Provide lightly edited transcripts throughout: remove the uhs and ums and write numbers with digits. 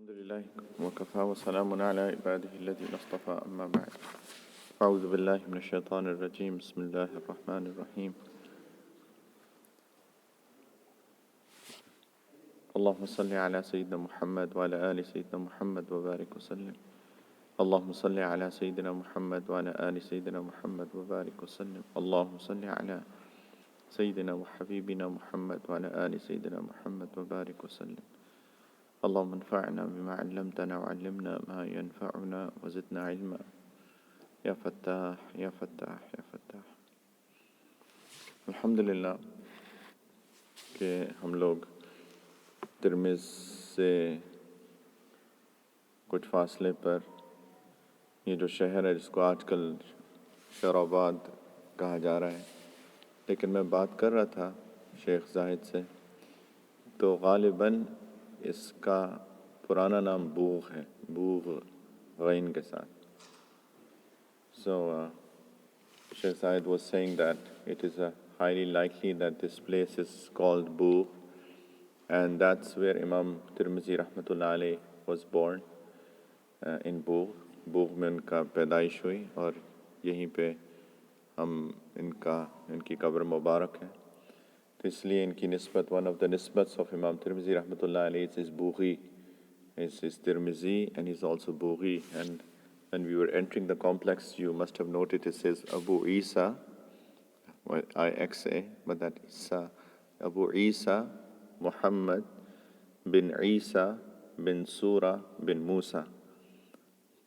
الحمد لله وكفى وسلام على عباده الذين اصطفى أما بعد أعوذ بالله من الشيطان الرجيم بسم الله الرحمن الرحيم اللهم صل على سيدنا محمد وعلى آل سيدنا محمد وبارك وسلم اللهم صل على سيدنا محمد وعلى آل سيدنا محمد وبارك وسلم اللهم صل على سيدنا وحبيبنا محمد وعلى آل سيدنا محمد وبارك وسلم اللهم انفعنا بما علمتنا وعلمنا ما ينفعنا وزدنا علما یا فتاح یا فتاح یا فتاح. الحمدللہ کہ ہم لوگ ترمذ سے کچھ فاصلے پر یہ جو شہر ہے جس کو آج کل شوراباد کہا جا رہا ہے، لیکن میں بات کر رہا تھا شیخ زاہد سے تو غالباً اس کا پرانا نام بوغ ہے، بوغ غین کے ساتھ. So Sheikh Zayed was saying that it is highly likely that this place is called Bugh, and that's where Imam Tirmizi rahmatullah alayh was born, in Bugh. Bugh میں ان کا پیدائش ہوئی اور یہیں پہ ان کی قبر مبارک ہے. تو اس لیے ان کی نسبت one of the nisbats of Imam Tirmizi rahmatullah alayh is Bughi, is Tirmizi, and he's also Bughi. And when we were entering the complex, you must have noted it says Abu Isa, well, I-X-A, but that Isa, Abu Isa Muhammad bin Isa bin Surah bin Musa.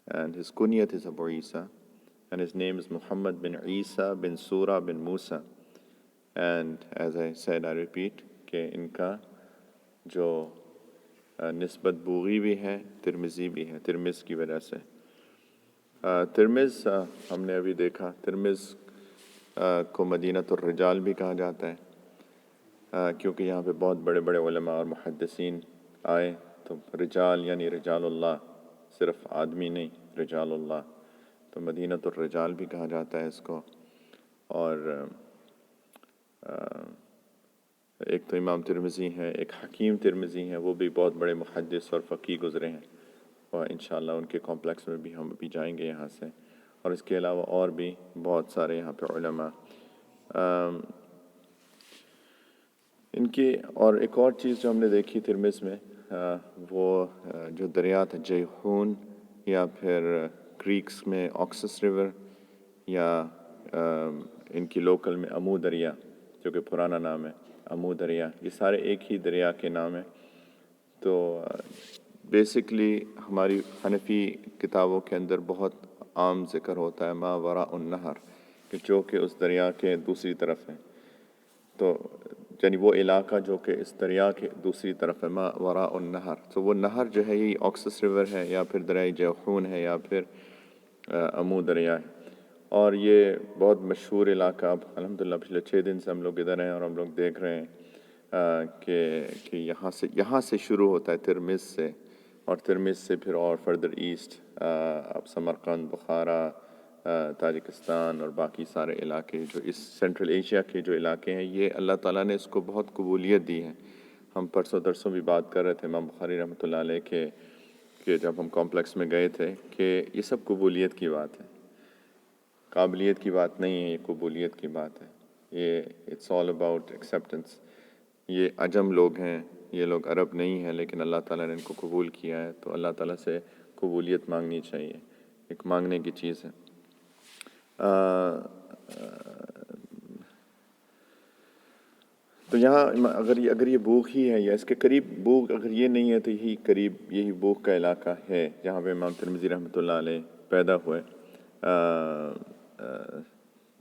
And his kunyat is Abu Isa, and his name is Muhammad bin Isa bin Surah bin Musa. And as I said, I repeat, کہ ان کا جو نسبت بوغی بھی ہے، ترمذی بھی ہے، ترمذ کی وجہ سے. ترمذ ہم نے ابھی دیکھا، ترمذ کو مدینۃ الرجال بھی کہا جاتا ہے، کیونکہ یہاں پہ بہت بڑے بڑے علماء اور محدثین آئے. تو رجال یعنی رجال اللہ، صرف آدمی نہیں، رجال اللہ، تو مدینۃ الرجال بھی کہا جاتا ہے اس کو. اور ایک تو امام ترمذی ہیں، ایک حکیم ترمذی ہیں، وہ بھی بہت بڑے محدث اور فقیہ گزرے ہیں، اور انشاءاللہ ان کے کمپلیکس میں بھی ہم ابھی جائیں گے یہاں سے. اور اس کے علاوہ اور بھی بہت سارے یہاں پہ علماء ان کی. اور ایک اور چیز جو ہم نے دیکھی ترمذ میں، وہ جو دریا تھا جیحون، یا پھر کریکس میں آکسس ریور، یا ان کی لوکل میں امو دریا جو کہ پرانا نام ہے، امو دریا، یہ سارے ایک ہی دریا کے نام ہیں. تو بیسکلی ہماری حنفی کتابوں کے اندر بہت عام ذکر ہوتا ہے ما وراء النہر، کہ جو کہ اس دریا کے دوسری طرف ہے. تو یعنی وہ علاقہ جو کہ اس دریا کے دوسری طرف ہے، ما وراء النہر. تو وہ نہر جو ہے یہ آکسس ریور ہے، یا پھر دریائے جیحون ہے، یا پھر امو دریا ہے. اور یہ بہت مشہور علاقہ، اب الحمدللہ پچھلے 6 دن سے ہم لوگ ادھر ہیں اور ہم لوگ دیکھ رہے ہیں کہ یہاں سے شروع ہوتا ہے ترمذ سے، اور ترمذ سے پھر اور فردر ایسٹ، اب سمرقند، بخارا، تاجکستان اور باقی سارے علاقے جو اس سینٹرل ایشیا کے جو علاقے ہیں، یہ اللہ تعالیٰ نے اس کو بہت قبولیت دی ہے. ہم پرسوں درسوں بھی بات کر رہے تھے امام بخاری رحمۃ اللہ علیہ کہ جب ہم کمپلیکس میں گئے تھے کہ یہ سب قبولیت کی بات ہے، قابلیت کی بات نہیں ہے، یہ قبولیت کی بات ہے. یہ اٹس آل اباؤٹ ایکسیپٹنس. یہ عجم لوگ ہیں، یہ لوگ عرب نہیں ہیں، لیکن اللہ تعالیٰ نے ان کو قبول کیا ہے، تو اللہ تعالیٰ سے قبولیت مانگنی چاہیے، ایک مانگنے کی چیز ہے. تو یہاں اگر یہ بوغ ہی ہے، یا اس کے قریب بوغ اگر یہ نہیں ہے، تو یہی بوغ کا علاقہ ہے جہاں پہ امام ترمذی رحمۃ اللہ علیہ پیدا ہوئے.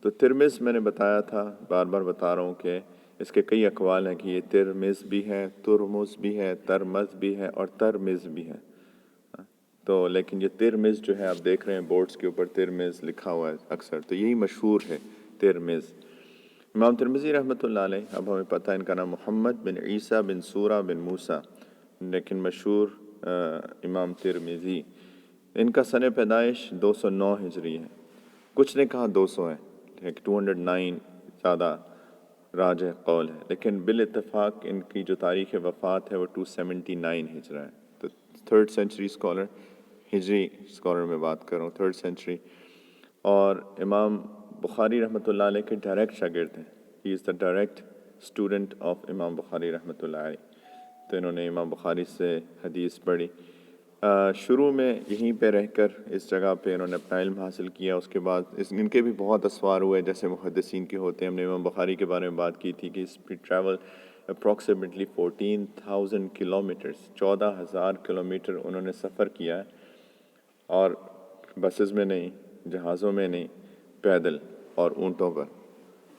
تو ترمذ میں نے بتایا تھا، بار بار بتا رہا ہوں کہ اس کے کئی اقوال ہیں کہ یہ ترمذ بھی ہے، ترمز بھی ہے، ترمز بھی ہے، اور ترمذ بھی ہے. تو لیکن یہ ترمذ جو ہے آپ دیکھ رہے ہیں بورڈز کے اوپر ترمذ لکھا ہوا ہے اکثر، تو یہی مشہور ہے ترمذ. امام ترمذی رحمۃ اللہ علیہ، اب ہمیں پتہ ہے ان کا نام محمد بن عیسیٰ بن سورہ بن موسیٰ، لیکن مشہور امام ترمذی. ان کا سن پیدائش 209 ہجری ہے، کچھ نے کہا 200 ہے، 209 زیادہ راجح قول ہے، لیکن بالاتفاق ان کی جو تاریخ وفات ہے وہ 279 ہجرہ ہے. تو 3rd سینچری اسکالر، ہجری اسکالر میں بات کر رہا ہوں، 3rd سینچری، اور امام بخاری رحمۃ اللہ علیہ کے ڈائریکٹ شاگرد ہیں. ہی از دا ڈائریکٹ اسٹوڈنٹ آف امام بخاری رحمۃ اللہ علیہ. تو انہوں نے امام بخاری سے حدیث پڑھی. شروع میں یہیں پہ رہ کر اس جگہ پہ انہوں نے اپنا علم حاصل کیا. اس کے بعد ان کے بھی بہت اسوار ہوئے جیسے محدثین کے ہوتے ہیں. ہم نے امام بخاری کے بارے میں بات کی تھی کہ اس پہ ٹریول اپروکسیمیٹلی 14,000 کلومیٹرز، 14,000 کلومیٹر انہوں نے سفر کیا ہے، اور بسز میں نہیں، جہازوں میں نہیں، پیدل اور اونٹوں پر.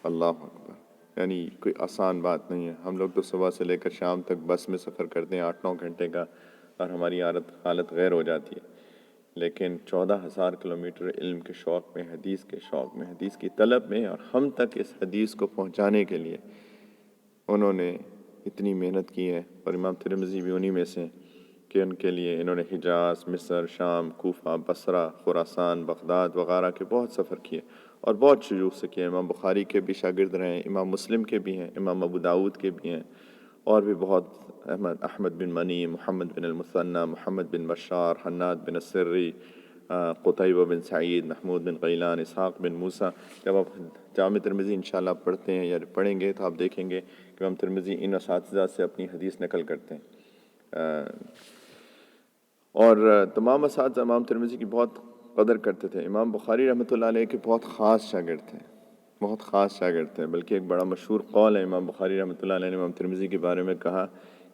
اللہ اکبر، یعنی کوئی آسان بات نہیں ہے. ہم لوگ تو صبح سے لے کر شام تک بس میں سفر کرتے ہیں 8-9 گھنٹے کا، اور ہماری حالت غیر ہو جاتی ہے. لیکن 14,000 کلومیٹر علم کے شوق میں، حدیث کے شوق میں، حدیث کی طلب میں، اور ہم تک اس حدیث کو پہنچانے کے لیے انہوں نے اتنی محنت کی ہے. اور امام ترمذی بھی انہی میں سے کہ ان کے لیے انہوں نے حجاز، مصر، شام، کوفہ، بصرہ، خراسان، بغداد وغیرہ کے بہت سفر کیے اور بہت شیوخ سے کیے. امام بخاری کے بھی شاگرد رہے ہیں، امام مسلم کے بھی ہیں، امام ابو داود کے بھی ہیں، اور بھی بہت، احمد بن منی، محمد بن المثنى، محمد بن بشار، حناد بن السری، قتیبہ بن سعید، محمود بن غیلان، اسحاق بن موسیٰ. جب آپ جامع ترمذی انشاءاللہ پڑھتے ہیں یا پڑھیں گے تو آپ دیکھیں گے کہ امام ترمذی ان اساتذہ سے اپنی حدیث نقل کرتے ہیں. اور تمام اساتذہ امام ترمذی کی بہت قدر کرتے تھے. امام بخاری رحمۃ اللہ علیہ کے بہت خاص شاگرد تھے، بہت خاص شاگرد تھے. بلکہ ایک بڑا مشہور قول ہے امام بخاری رحمۃ اللہ علیہ نے امام ترمذی کے بارے میں کہا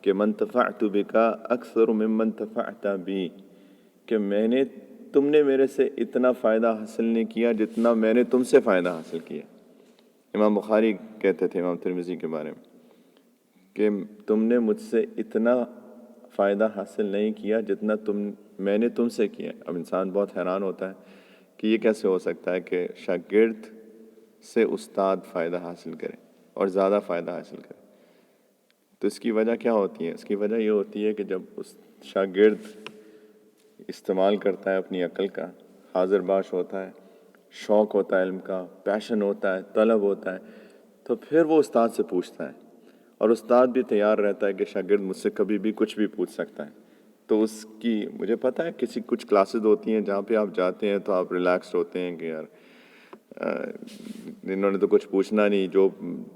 کہ من تفعت بک اکثر ممن تفعت بی، کہ تم نے میرے سے اتنا فائدہ حاصل نہیں کیا جتنا میں نے تم سے فائدہ حاصل کیا. امام بخاری کہتے تھے امام ترمذی کے بارے میں کہ تم نے مجھ سے اتنا فائدہ حاصل نہیں کیا جتنا میں نے تم سے کیا. اب انسان بہت حیران ہوتا ہے کہ یہ کیسے ہو سکتا ہے کہ شاگرد سے استاد فائدہ حاصل کرے اور زیادہ فائدہ حاصل کرے. تو اس کی وجہ کیا ہوتی ہے؟ اس کی وجہ یہ ہوتی ہے کہ جب اس شاگرد استعمال کرتا ہے اپنی عقل کا، حاضر باش ہوتا ہے، شوق ہوتا ہے علم کا، پیشن ہوتا ہے، طلب ہوتا ہے، تو پھر وہ استاد سے پوچھتا ہے. اور استاد بھی تیار رہتا ہے کہ شاگرد مجھ سے کبھی بھی کچھ بھی پوچھ سکتا ہے. تو اس کی مجھے پتہ ہے کچھ کلاسز ہوتی ہیں جہاں پہ آپ جاتے ہیں تو آپ ریلیکسڈ ہوتے ہیں کہ یار انہوں نے تو کچھ پوچھنا نہیں، جو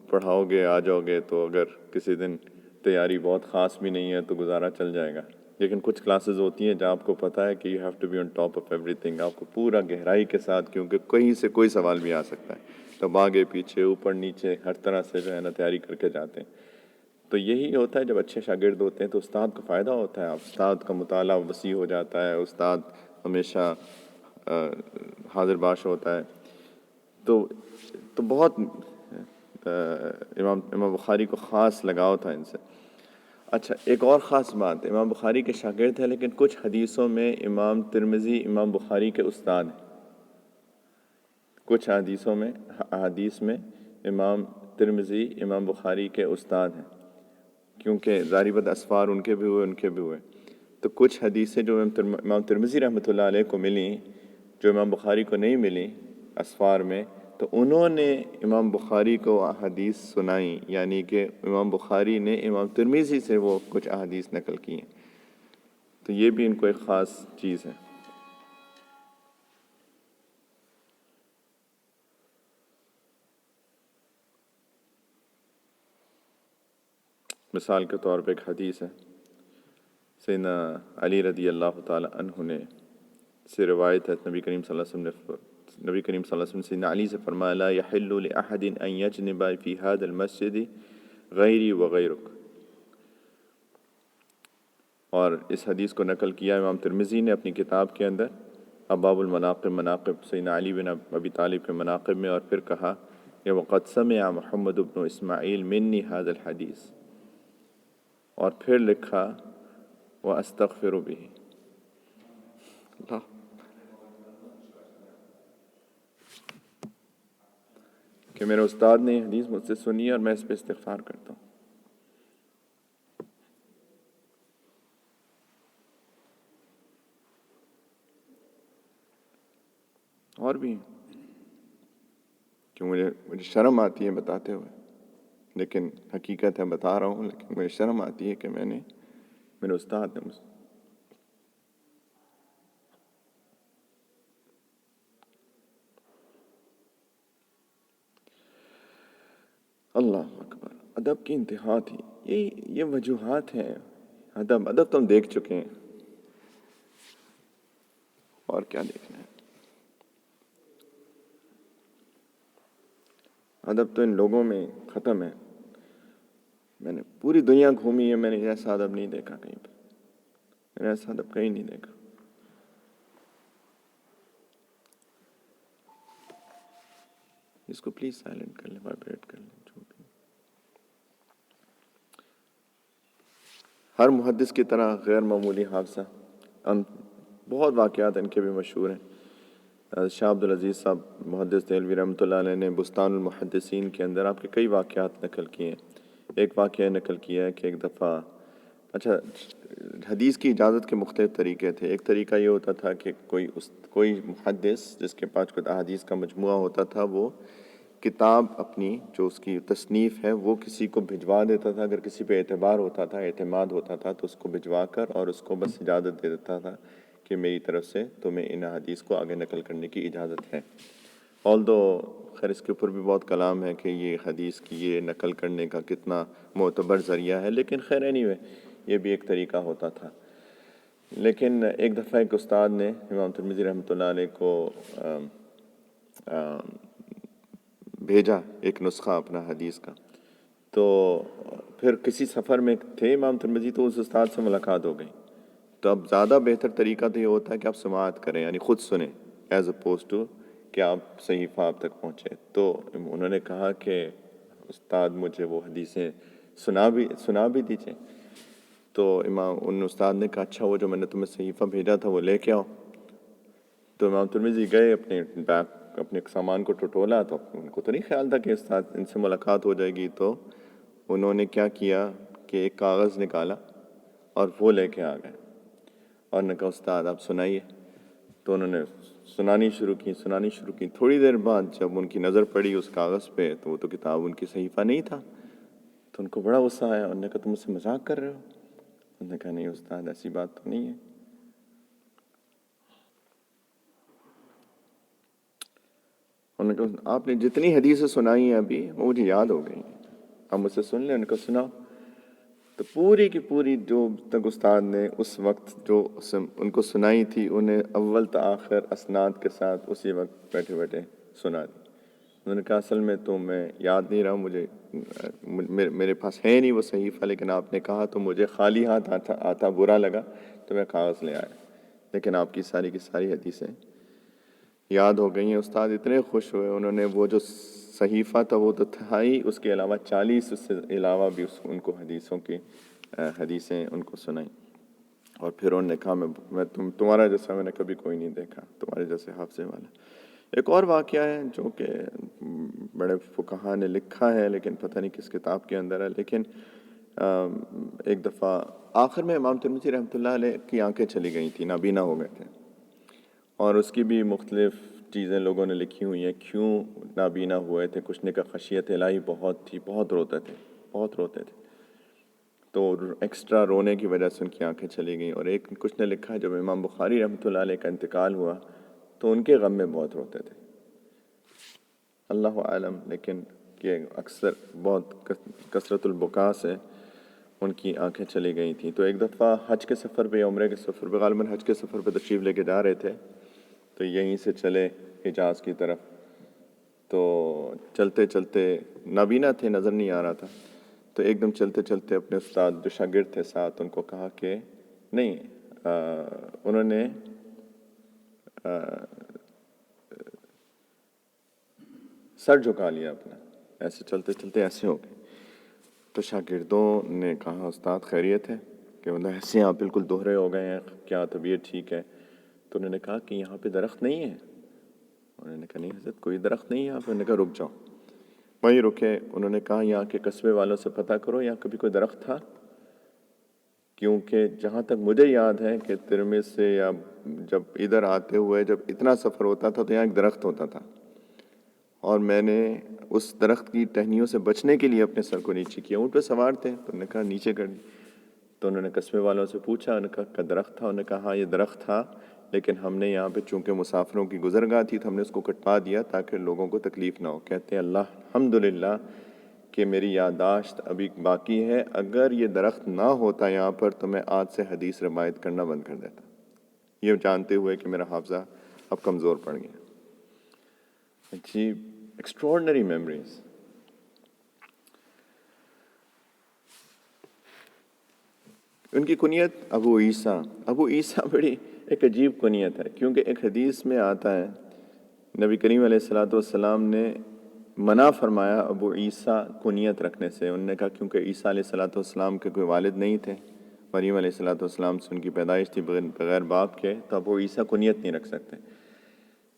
پڑھاؤ گے آ جاؤ گے، تو اگر کسی دن تیاری بہت خاص بھی نہیں ہے تو گزارا چل جائے گا. لیکن کچھ کلاسز ہوتی ہیں جہاں آپ کو پتہ ہے کہ you have to be on top of ایوری تھنگ. آپ کو پورا گہرائی کے ساتھ، کیونکہ کہیں سے کوئی سوال بھی آ سکتا ہے، تو آگے پیچھے اوپر نیچے ہر طرح سے جو ہے نا تیاری کر کے جاتے ہیں. تو یہی ہوتا ہے جب اچھے شاگرد ہوتے ہیں تو استاد کو فائدہ ہوتا ہے. استاد کا مطالعہ وسیع ہو جاتا ہے، استاد ہمیشہ حاضر باش ہوتا ہے. تو بہت امام بخاری کو خاص لگاؤ تھا ان سے. اچھا، ایک اور خاص بات، امام بخاری کے شاگرد ہیں لیکن کچھ حدیثوں میں امام ترمذی امام بخاری کے استاد ہیں. کچھ حدیث میں امام ترمذی امام بخاری کے استاد ہیں، کیونکہ ظاہری بات اسفار ان کے بھی ہوئے. تو کچھ حدیثیں جو امام ترمذی رحمۃ اللہ علیہ کو ملیں، جو امام بخاری کو نہیں ملیں اسفار میں، تو انہوں نے امام بخاری کو احادیث سنائیں، یعنی کہ امام بخاری نے امام ترمذی سے وہ کچھ احادیث نقل کی ہیں. تو یہ بھی ان کو ایک خاص چیز ہے. مثال کے طور پہ ایک حدیث ہے، سیدنا علی رضی اللہ تعالی عنہ نے سے روایت ہے، نبی کریم صلی اللہ علیہ وسلم نے سیدنا علی سے فرمایا لا یحل لأحد ان یجنب فی هذا المسجد غیری وغیرک. اور اس حدیث کو نقل کیا امام ترمذی نے اپنی کتاب کے اندر ابواب المناقب، مناقب سیدنا علی بن ابی طالب کے مناقب میں، اور پھر کہا کہ وقد سمع محمد بن اسماعیل منی هذا الحدیث، اور پھر لکھا وَأَسْتَغْفِرُ بِهِ. اللہ کہ میرے استاد نے یہ حدیث مجھ سے سنی ہے اور میں اس پہ استغفار کرتا ہوں. اور بھی کہ مجھے شرم آتی ہے بتاتے ہوئے، لیکن حقیقت ہے بتا رہا ہوں، لیکن مجھے شرم آتی ہے کہ میرے استاد نے اللہ اکبر، ادب کی انتہا تھی. یہ وجوہات ہیں. ادب تو ہم دیکھ چکے ہیں، اور کیا دیکھنا ہے. ادب تو ان لوگوں میں ختم ہے. میں نے پوری دنیا گھومی ہے، میں نے ایسا ادب نہیں دیکھا کہیں پہ. میں نے ایسا ادب کہیں نہیں دیکھا. اس کو پلیز سائلنٹ کر لیں، وائبریٹ کر لیں. جو بھی ہر محدث کی طرح غیر معمولی حافظہ. بہت واقعات ان کے بھی مشہور ہیں. شاہ عبدالعزیز صاحب محدث دہلوی رحمۃ اللہ علیہ نے بستان المحدثین کے اندر آپ کے کئی واقعات نقل کیے ہیں. ایک واقعہ نقل کیا ہے کہ ایک دفعہ، اچھا، حدیث کی اجازت کے مختلف طریقے تھے. ایک طریقہ یہ ہوتا تھا کہ کوئی محدث جس کے پاس کوئی احادیث کا مجموعہ ہوتا تھا، وہ کتاب اپنی جو اس کی تصنیف ہے وہ کسی کو بھجوا دیتا تھا. اگر کسی پہ اعتبار ہوتا تھا، اعتماد ہوتا تھا، تو اس کو بھجوا کر اور اس کو بس اجازت دے دیتا تھا کہ میری طرف سے تمہیں ان حدیث کو آگے نقل کرنے کی اجازت ہے. خیر اس کے اوپر بھی بہت کلام ہے کہ یہ حدیث کی یہ نقل کرنے کا کتنا معتبر ذریعہ ہے، لیکن خیر anyway یہ بھی ایک طریقہ ہوتا تھا. لیکن ایک دفعہ ایک استاد نے امام ترمذی رحمۃ اللہ علیہ کو بھیجا ایک نسخہ اپنا حدیث کا. تو پھر کسی سفر میں تھے امام ترمذی، تو اس استاد سے ملاقات ہو گئی. تو اب زیادہ بہتر طریقہ تو یہ ہوتا ہے کہ آپ سماعت کریں، یعنی خود سنیں، ایز اپوز ٹو کہ آپ صحیفہ آپ تک پہنچے. تو انہوں نے کہا کہ استاد مجھے وہ حدیثیں سنا بھی دیجئے. تو ان استاد نے کہا اچھا وہ جو میں نے تمہیں صحیفہ بھیجا تھا وہ لے کے آؤ. تو امام ترمذی گئے، اپنے سامان کو ٹٹولا. تو ان کو تو نہیں خیال تھا کہ استاد ان سے ملاقات ہو جائے گی. تو انہوں نے کیا کیا کہ ایک کاغذ نکالا اور وہ لے کے آ گئے اور نے کہا استاد آپ سنائیے. تو انہوں نے سنانی شروع کی. تھوڑی دیر بعد جب ان کی نظر پڑی اس کاغذ پہ تو وہ تو کتاب ان کی صحیفہ نہیں تھا. تو ان کو بڑا غصہ آیا. انہوں نے کہا تم مجھ سے مذاق کر رہے ہو؟ انہوں نے کہا نہیں استاد ایسی بات تو نہیں ہے. انہوں نے کہا آپ نے جتنی حدیثیں سنائی ہیں ابھی وہ مجھے یاد ہو گئی، آپ مجھ سے سن لیں. ان کو سناؤ. تو پوری کی پوری جو تک استاد نے اس وقت جو ان کو سنائی تھی انہیں اول تا آخر اسناد کے ساتھ اسی وقت بیٹھے بیٹھے سنا دی. انہوں نے کہا اصل میں تو میں یاد نہیں رہا، میرے پاس ہے نہیں وہ صحیفہ، لیکن آپ نے کہا تو مجھے خالی ہاتھ آتا برا لگا تو میں کاغذ لے آیا. لیکن آپ کی ساری حدیثیں یاد ہو گئی ہیں. استاد اتنے خوش ہوئے. انہوں نے وہ جو صحیفہ تھا وہ تو تھا ہی، اس کے علاوہ 40 اس سے علاوہ بھی ان کو حدیثیں ان کو سنائیں. اور پھر انہوں نے کہا میں تمہارا جیسا میں نے کبھی کوئی نہیں دیکھا، تمہارے جیسے حافظے والا. ایک اور واقعہ ہے جو کہ بڑے فقہا نے لکھا ہے لیکن پتہ نہیں کس کتاب کے اندر ہے. لیکن ایک دفعہ آخر میں امام ترمذی رحمۃ اللہ علیہ کی آنکھیں چلی گئی تھیں، نابینا ہو گئے تھے. اور اس کی بھی مختلف چیزیں لوگوں نے لکھی ہوئی ہیں کیوں نابینا ہوئے تھے. کچھ نے کہا خشیت الہی بہت تھی، بہت روتے تھے تو ایکسٹرا رونے کی وجہ سے ان کی آنکھیں چلی گئیں. اور کچھ نے لکھا ہے جب امام بخاری رحمۃ اللہ علیہ کا انتقال ہوا تو ان کے غم میں بہت روتے تھے. اللہ عالم، لیکن کہ اکثر بہت کثرت البکا سے ان کی آنکھیں چلی گئی تھیں. تو ایک دفعہ حج کے سفر پہ یا عمرے کے سفر پہ، غالباً حج کے سفر پہ تشریف لے کے جا رہے تھے. تو یہیں سے چلے حجاز کی طرف. تو چلتے چلتے نابینا تھے، نظر نہیں آ رہا تھا. تو ایک دم چلتے چلتے اپنے استاد جو شاگرد تھے ساتھ ان کو کہا کہ نہیں، انہوں نے سر جھکا لیا اپنا، ایسے چلتے چلتے ایسے ہو گئے. تو شاگردوں نے کہا استاد خیریت ہے؟ کہ مطلب ایسے آپ بالکل دوہرے ہو گئے ہیں، کیا طبیعت ٹھیک ہے؟ تو انہوں نے کہا کہ یہاں پہ درخت نہیں ہے. انہوں نے کہا نہیں حضرت کوئی درخت نہیں ہے یہاں پہ. انہوں نے کہا رک جاؤ. وہیں رکے. انہوں نے کہا یہاں کے قصبے والوں سے پتہ کرو یہاں کبھی کوئی درخت تھا؟ کیونکہ جہاں تک مجھے یاد ہے کہ ترمذ سے یا جب ادھر آتے ہوئے جب اتنا سفر ہوتا تھا تو یہاں ایک درخت ہوتا تھا اور میں نے اس درخت کی ٹہنیوں سے بچنے کے لیے اپنے سر کو نیچے کیا. اونٹ پہ سوار تھے تو انہوں نے کہا نیچے کر دی. تو انہوں نے قصبے والوں سے پوچھا، انہوں نے کہا درخت تھا؟ انہوں نے کہا ہاں یہ درخت تھا، لیکن ہم نے یہاں پہ چونکہ مسافروں کی گزرگاہ تھی تو ہم نے اس کو کٹوا دیا تاکہ لوگوں کو تکلیف نہ ہو. کہتے ہیں اللہ الحمدللہ کہ کہ میری یادداشت ابھی باقی ہے، اگر یہ درخت نہ ہوتا یہاں پر تو میں آج سے حدیث روایت کرنا بند کر دیتا، یہ جانتے ہوئے کہ میرا حافظہ اب کمزور پڑ گیا۔ عجیب ایکسٹراڈنری میموریز۔ ان کی کنیت ابو عیسیٰ۔ ابو عیسیٰ بڑی ایک عجیب کنیت ہے، کیونکہ ایک حدیث میں آتا ہے نبی کریم علیہ الصلوۃ والسلام نے منع فرمایا ابو عیسیٰ کنیت رکھنے سے۔ انہوں نے کہا کیونکہ عیسیٰ علیہ الصلوۃ والسلام کے کوئی والد نہیں تھے، مریم علیہ الصلوۃ والسلام سے ان کی پیدائش تھی بغیر باپ کے، تو ابو عیسیٰ کنیت نہیں رکھ سکتے،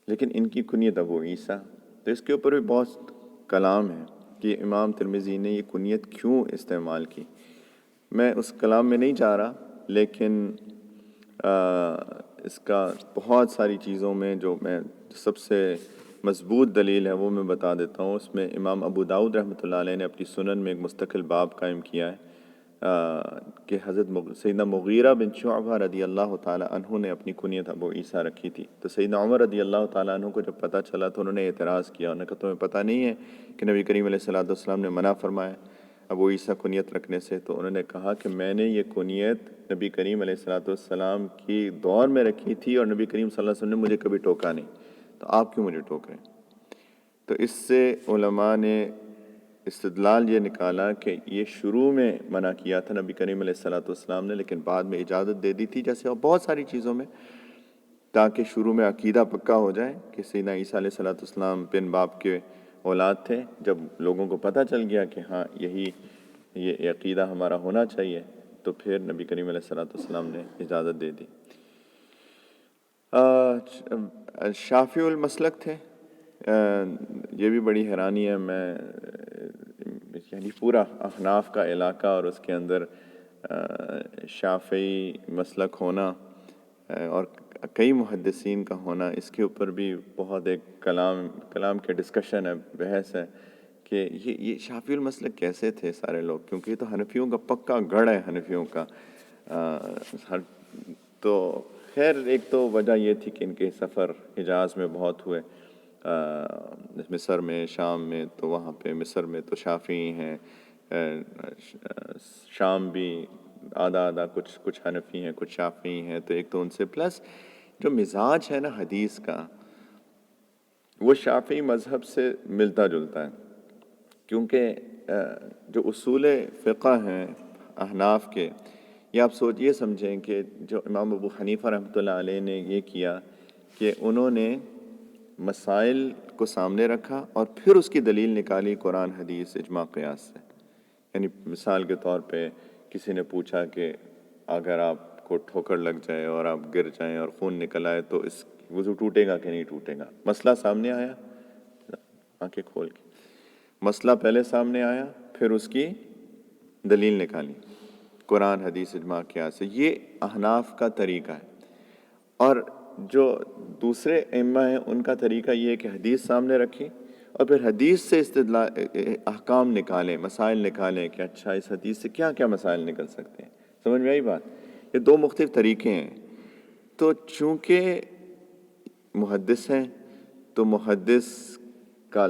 لیکن ان کی کنیت ابو عیسیٰ۔ تو اس کے اوپر بھی بہت کلام ہے کہ امام ترمذی نے یہ کنیت کیوں استعمال کی۔ میں اس کلام میں نہیں جا رہا، لیکن اس کا بہت ساری چیزوں میں جو میں سب سے مضبوط دلیل ہے وہ میں بتا دیتا ہوں۔ اس میں امام ابو داؤد رحمۃ اللہ علیہ نے اپنی سنن میں ایک مستقل باب قائم کیا ہے کہ حضرت سیدنا مغیرہ بن شعبہ رضی اللہ تعالیٰ عنہ نے اپنی کنیت ابو عیسیٰ رکھی تھی۔ تو سیدنا عمر رضی اللہ تعالیٰ عنہ کو جب پتہ چلا تو انہوں نے اعتراض کیا، انہوں نے کہا تمہیں پتہ نہیں ہے کہ نبی کریم علیہ الصلوۃ والسلام نے منع فرمایا ابو عیسیٰ کنیت رکھنے سے؟ تو انہوں نے کہا کہ میں نے یہ کنیت نبی کریم علیہ الصلوۃ والسلام کی دور میں رکھی تھی اور نبی کریم صلی اللہ علیہ وسلم نے مجھے کبھی ٹوکا نہیں، تو آپ کیوں مجھے ٹوک رہے ہیں؟ تو اس سے علماء نے استدلال یہ نکالا کہ یہ شروع میں منع کیا تھا نبی کریم علیہ الصلوۃ والسلام نے، لیکن بعد میں اجازت دے دی تھی، جیسے اور بہت ساری چیزوں میں، تاکہ شروع میں عقیدہ پکا ہو جائے کہ سیدنا عیسیٰ علیہ الصلوۃ والسلام بن باپ کے اولاد تھے۔ جب لوگوں کو پتہ چل گیا کہ ہاں یہ عقیدہ ہمارا ہونا چاہیے، تو پھر نبی کریم علیہ الصلوۃ والسلام نے اجازت دے دی۔ شافعی المسلک تھے، یہ بھی بڑی حیرانی ہے، میں یعنی پورا احناف کا علاقہ اور اس کے اندر شافعی مسلک ہونا اور کئی محدثین کا ہونا، اس کے اوپر بھی بہت ایک کلام کے ڈسکشن ہے، بحث ہے کہ یہ شافعی المسلک کیسے تھے سارے لوگ، کیونکہ یہ تو حنفیوں کا پکا گڑھ ہے حنفیوں کا۔ تو خیر ایک تو وجہ یہ تھی کہ ان کے سفر حجاز میں بہت ہوئے، مصر میں، شام میں، تو وہاں پہ مصر میں تو شافعی ہیں، شام بھی آدھا آدھا، کچھ حنفی ہیں کچھ شافعی ہیں، تو ایک تو ان سے پلس جو مزاج ہے نا حدیث کا، وہ شافعی مذہب سے ملتا جلتا ہے، کیونکہ جو اصول فقہ ہیں احناف کے، یہ آپ یہ سمجھیں کہ جو امام ابو حنیفہ رحمۃ اللہ علیہ نے یہ کیا کہ انہوں نے مسائل کو سامنے رکھا اور پھر اس کی دلیل نکالی قرآن حدیث اجماع قیاس سے۔ یعنی مثال کے طور پہ کسی نے پوچھا کہ اگر آپ کو ٹھوکر لگ جائے اور آپ گر جائیں اور خون نکل آئے تو اس وضو ٹوٹے گا کہ نہیں ٹوٹے گا؟ مسئلہ سامنے آیا، آنکھیں کھول کے مسئلہ پہلے سامنے آیا، پھر اس کی دلیل نکالی قرآن حدیث اجماع قیاس سے۔ یہ احناف کا طریقہ ہے، اور جو دوسرے ائمہ ہیں ان کا طریقہ یہ ہے کہ حدیث سامنے رکھی اور پھر حدیث سے استدلال احکام نکالیں، مسائل نکالیں کہ اچھا اس حدیث سے کیا کیا مسائل نکل سکتے ہیں۔ سمجھ میں آئی بات؟ یہ دو مختلف طریقے ہیں۔ تو چونکہ محدث ہیں تو محدث کا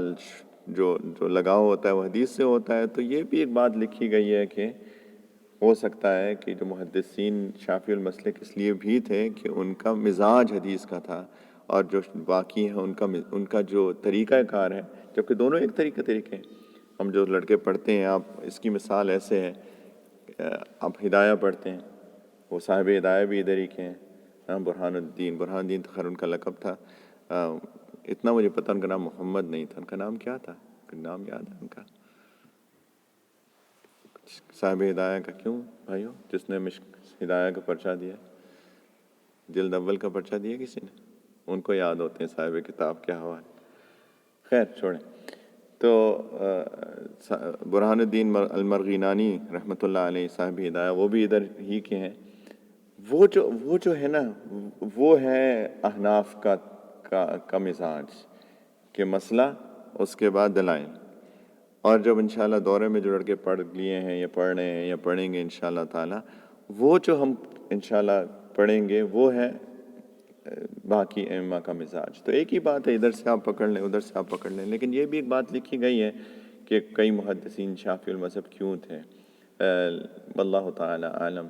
جو لگاؤ ہوتا ہے وہ حدیث سے ہوتا ہے، تو یہ بھی ایک بات لکھی گئی ہے کہ ہو سکتا ہے کہ جو محدثین شافعی المسلک اس لیے بھی تھے کہ ان کا مزاج حدیث کا تھا، اور جو باقی ہیں ان کا جو طریقہ کار ہے، جبکہ دونوں ایک طریقے ہیں۔ ہم جو لڑکے پڑھتے ہیں، آپ اس کی مثال ایسے ہے، آپ ہدایہ پڑھتے ہیں، وہ صاحب ہدایہ بھی ادھر ہی کے ہیں، برہان الدین تو خیر ان کا لقب تھا، اتنا مجھے پتہ ان کا نام محمد نہیں تھا، ان کا نام کیا تھا؟ نام یاد ہے ان کا؟ صاحب ہدایہ کا کیوں بھائیو، جس نے ہدایہ کا پرچہ دیا، جلد اول کا پرچہ دیا کسی نے؟ ان کو یاد ہوتے ہیں صاحب کتاب کے حوالے، خیر چھوڑیں۔ تو برہان الدین المرغینانی رحمۃ اللہ علیہ صاحب ہدایہ، وہ بھی ادھر ہی کے ہیں۔ وہ جو ہے نا، وہ ہے احناف کا مزاج کہ مسئلہ اس کے بعد دلائل، اور جب انشاءاللہ دورے میں جو لڑکے پڑھ لیے ہیں یا پڑھ رہے ہیں یا پڑھیں گے انشاءاللہ تعالی، وہ جو ہم انشاءاللہ پڑھیں گے وہ ہے باقی ائمہ کا مزاج۔ تو ایک ہی بات ہے، ادھر سے آپ پکڑ لیں ادھر سے آپ پکڑ لیں، لیکن یہ بھی ایک بات لکھی گئی ہے کہ کہ کئی محدثین شافعی المذہب کیوں تھے، واللہ تعالی عالم.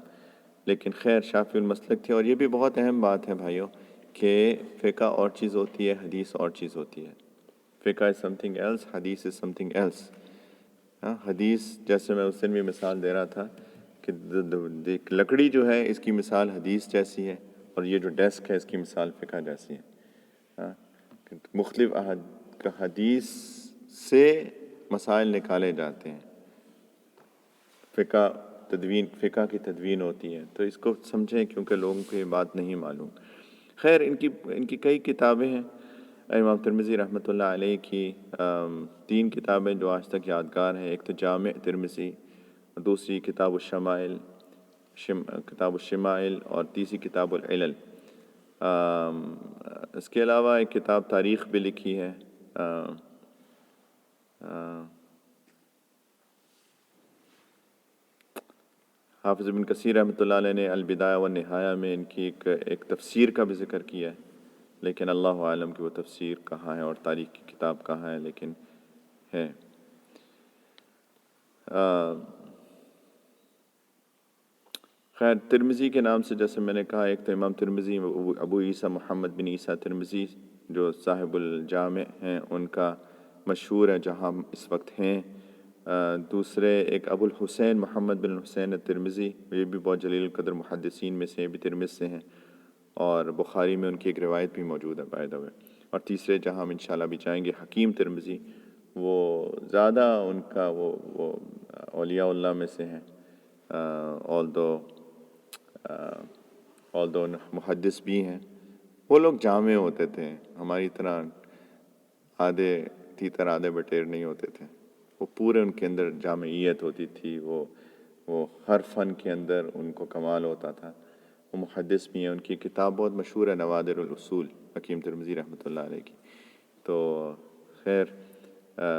لیکن خیر شافعی المسلک تھے. اور یہ بھی بہت اہم بات ہے بھائیوں کہ فقہ اور چیز ہوتی ہے، حدیث اور چیز ہوتی ہے. فقہ از سم تھنگ ایلس، حدیث از سم تھنگ ایلس. حدیث جیسے میں اس دن بھی مثال دے رہا تھا کہ لکڑی جو ہے اس کی مثال حدیث جیسی ہے، اور یہ جو ڈیسک ہے اس کی مثال فقہ جیسی ہے. مختلف حدیث سے مسائل نکالے جاتے ہیں. فقہ کی تدوین ہوتی ہے. تو اس کو سمجھیں کیونکہ لوگوں کو یہ بات نہیں معلوم. خیر ان کی کئی کتابیں ہیں. امام ترمذی رحمۃ اللہ علیہ کی 3 کتابیں جو آج تک یادگار ہیں. ایک تو جامع ترمذی، دوسری کتاب الشمائل، اور تیسری کتاب العلل. اس کے علاوہ ایک کتاب تاریخ بھی لکھی ہے. حافظ ابن کثیر رحمۃ اللہ علیہ نے البدایہ والنہایہ میں ان کی ایک تفسیر کا بھی ذکر کیا ہے، لیکن اللہ عالم کہ وہ تفسیر کہاں ہے اور تاریخ کی کتاب کہاں ہے، لیکن ہے. خیر ترمذی کے نام سے جیسے میں نے کہا، ایک تو امام ترمذی ابو عیسیٰ محمد بن عیسیٰ ترمذی جو صاحب الجامع ہیں، ان کا مشہور ہے جہاں اس وقت ہیں. دوسرے ایک ابو الحسین محمد بن حسین ترمذی، یہ بھی بہت جلیل القدر محدثین میں سے، بھی ترمذ سے ہیں، اور بخاری میں ان کی ایک روایت بھی موجود ہے بائی دا وے. اور تیسرے جہاں ہم انشاءاللہ بھی جائیں گے، حکیم ترمذی، وہ زیادہ ان کا وہ اولیاء اللہ میں سے ہیں. although محدث بھی ہیں. وہ لوگ جامع ہوتے تھے، ہماری طرح آدھے تیتر آدھے بٹیر نہیں ہوتے تھے. وہ پورے ان کے اندر جامعیت ہوتی تھی. وہ ہر فن کے اندر ان کو کمال ہوتا تھا. وہ محدث بھی ہیں. ان کی کتاب بہت مشہور ہے، نوادر الاصول، حکیم ترمذی رحمۃ اللہ علیہ کی. تو خیر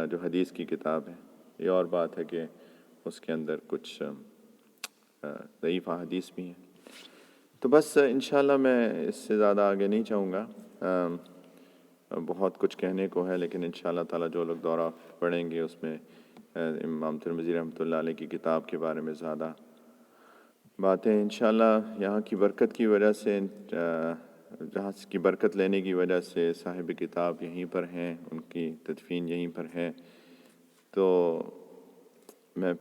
جو حدیث کی کتاب ہے، یہ اور بات ہے کہ اس کے اندر کچھ ضعیف احادیث بھی ہیں. تو بس انشاءاللہ میں اس سے زیادہ آگے نہیں چاہوں گا. بہت کچھ کہنے کو ہے، لیکن انشاءاللہ تعالی جو لوگ دورہ پڑھیں گے اس میں امام ترمذی رحمۃ اللہ علیہ کی کتاب کے بارے میں زیادہ باتیں انشاءاللہ یہاں کی برکت کی وجہ سے، جہاں کی برکت لینے کی وجہ سے صاحب کتاب یہیں پر ہیں، ان کی تدفین یہیں پر ہے. تو میں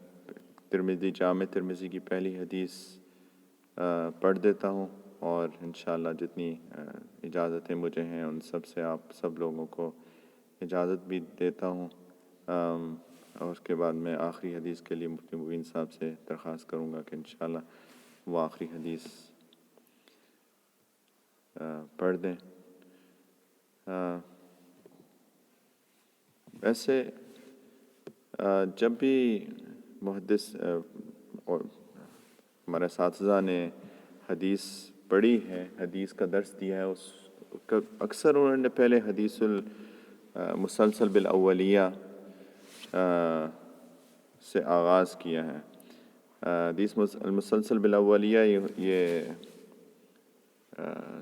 جامع ترمذی کی پہلی حدیث پڑھ دیتا ہوں، اور انشاءاللہ جتنی اجازتیں مجھے ہیں ان سب سے آپ سب لوگوں کو اجازت بھی دیتا ہوں. اور اس کے بعد میں آخری حدیث کے لیے مفتی مبین صاحب سے درخواست کروں گا کہ انشاءاللہ وہ آخری حدیث پڑھ دیں. ویسے جب بھی محدث ہمارے اساتذہ نے حدیث پڑھی ہے، حدیث کا درس دیا ہے، اس کا اکثر انہوں نے پہلے حدیث المسلسل بالاولیہ سے آغاز کیا ہے. حدیث المسلسل بالاولیہ یہ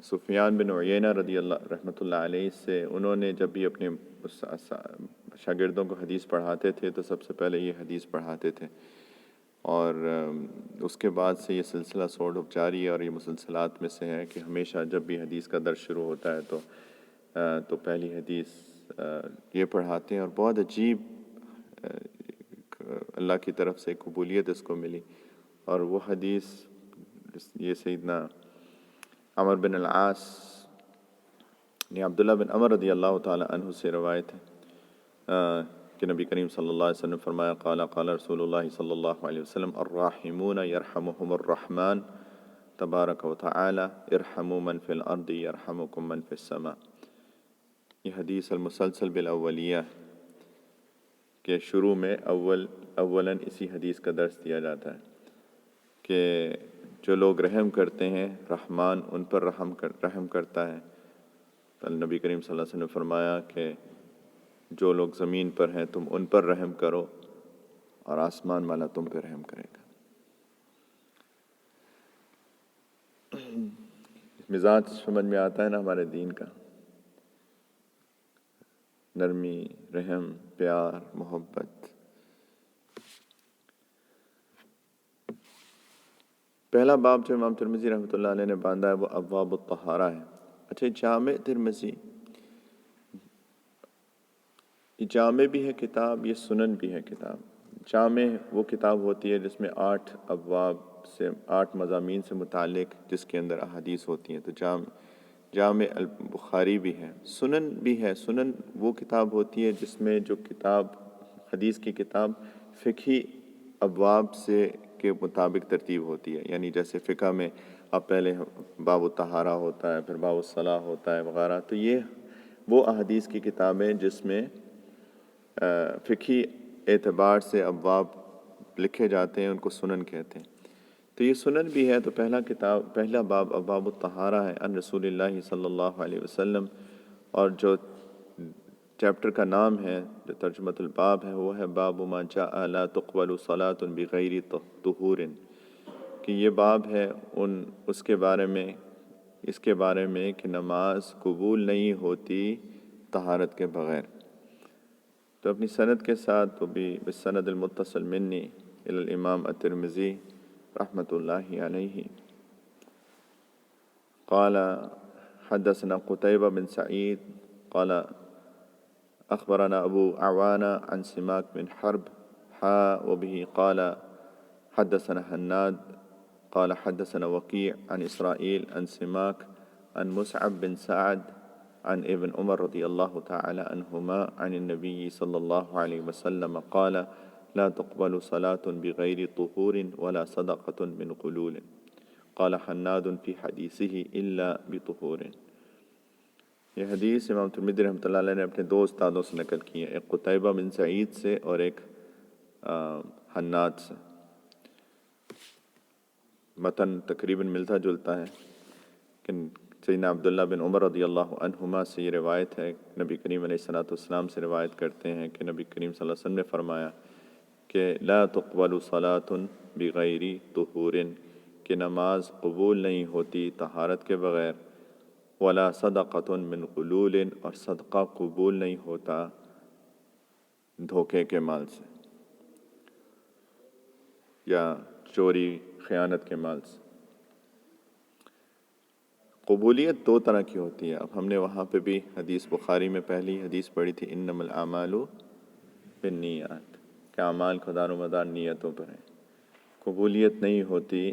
سفیان بن عیینہ رضی اللہ رحمۃ اللہ علیہ سے انہوں نے جب بھی اپنے شاگردوں کو حدیث پڑھاتے تھے تو سب سے پہلے یہ حدیث پڑھاتے تھے. اور اس کے بعد سے یہ سلسلہ سورٹ آف جاری ہے، اور یہ مسلسلات میں سے ہے کہ ہمیشہ جب بھی حدیث کا درس شروع ہوتا ہے تو پہلی حدیث یہ پڑھاتے ہیں. اور بہت عجیب اللہ کی طرف سے قبولیت اس کو ملی. اور وہ حدیث یہ سیدنا عمر بن العاص یعنی عبداللہ بن عمر رضی اللہ تعالی عنہ سے روایت ہے کہ نبی کریم صلی اللہ علیہ وسلم فرمایا، قال رسول اللہ صلی اللہ علیہ وسلم الراحمون یرحمهم الرحمن تبارک و تعالی ارحموا من فی الارض یرحمکم من فی السماء. یہ حدیث المسلسل بالاولیہ کے شروع میں اولاً اسی حدیث کا درس دیا جاتا ہے کہ جو لوگ رحم کرتے ہیں رحمان ان پر رحم کرتا ہے. نبی کریم صلی اللہ علیہ وسلم نے فرمایا کہ جو لوگ زمین پر ہیں تم ان پر رحم کرو اور آسمان والا تم پہ رحم کرے گا. مزاج سمجھ میں آتا ہے نا ہمارے دین کا، نرمی، رحم، پیار، محبت. پہلا باب جو امام ترمذی رحمۃ اللہ علیہ نے باندھا ہے وہ ابواب الطہارہ ہے۔ اچھا، جامع ترمذی، یہ جامع بھی ہے کتاب، یہ سنن بھی ہے کتاب۔ جامع وہ کتاب ہوتی ہے جس میں 8 ابواب سے 8 مضامین سے متعلق جس کے اندر احادیث ہوتی ہیں، تو جامع البخاری بھی ہے۔ سنن بھی ہے، سنن وہ کتاب ہوتی ہے جس میں جو کتاب حدیث کی کتاب فقہی ابواب سے کے مطابق ترتیب ہوتی ہے، یعنی جیسے فقہ میں اب پہلے باب الطہارہ ہوتا ہے، پھر باب الصلاۃ ہوتا ہے وغیرہ، تو یہ وہ احادیث کی کتابیں جس میں فقہی اعتبار سے ابواب لکھے جاتے ہیں، ان کو سنن کہتے ہیں۔ تو یہ سنن بھی ہے، تو پہلا باب ابواب الطہارہ ہے عن رسول اللہ صلی اللہ علیہ وسلم، اور جو چیپٹر کا نام ہے، جو ترجمۃ الباب ہے، وہ ہے باب ما جاء لا تقبل صلاۃ بغیر طہور، کہ یہ باب ہے اس کے بارے میں کہ نماز قبول نہیں ہوتی طہارت کے بغیر۔ تو اپنی سند کے ساتھ وہ بھی بالسند المتصل منی الی الامام الترمذی رحمۃ اللہ علیہ قال حدثنا قتيبة بن سعيد قال أخبرنا أبو عوانة عن سماك بن حرب وبه قال حدثنا هناد قال حدثنا وكيع عن إسرائيل عن سماك عن مصعب بن سعد عن ابن عمر رضي الله تعالى عنهما عن النبي صلى الله عليه وسلم قال لا تقبل صلاة بغير طهور ولا صدقة من غلول قال حناد في حديثه إلا بطهور۔ یہ حدیث امام ترمذی رحمۃ اللہ علیہ نے اپنے 2 استادوں سے نقل کی ہے، ایک قتیبہ بن سعید سے اور ایک حناد سے۔ متن تقریباً ملتا جلتا ہے، لیکن سیدنا عبداللہ بن عمر رضی اللہ عنہما سے یہ روایت ہے، نبی کریم علیہ الصلاۃ والسلام سے روایت کرتے ہیں کہ نبی کریم صلی اللہ علیہ وسلم نے فرمایا کہ لا تقبل صلاۃ بغیر طہور، کہ نماز قبول نہیں ہوتی طہارت کے بغیر، ولا صدقۃ من غلول، اور صدقہ قبول نہیں ہوتا دھوکے کے مال سے یا چوری خیانت کے مال سے۔ قبولیت 2 طرح کی ہوتی ہے۔ اب ہم نے وہاں پہ بھی حدیث بخاری میں پہلی حدیث پڑھی تھی انما الاعمال بالنیات، کہ اعمال کا دار و مدار نیتوں پر ہے۔ قبولیت نہیں ہوتی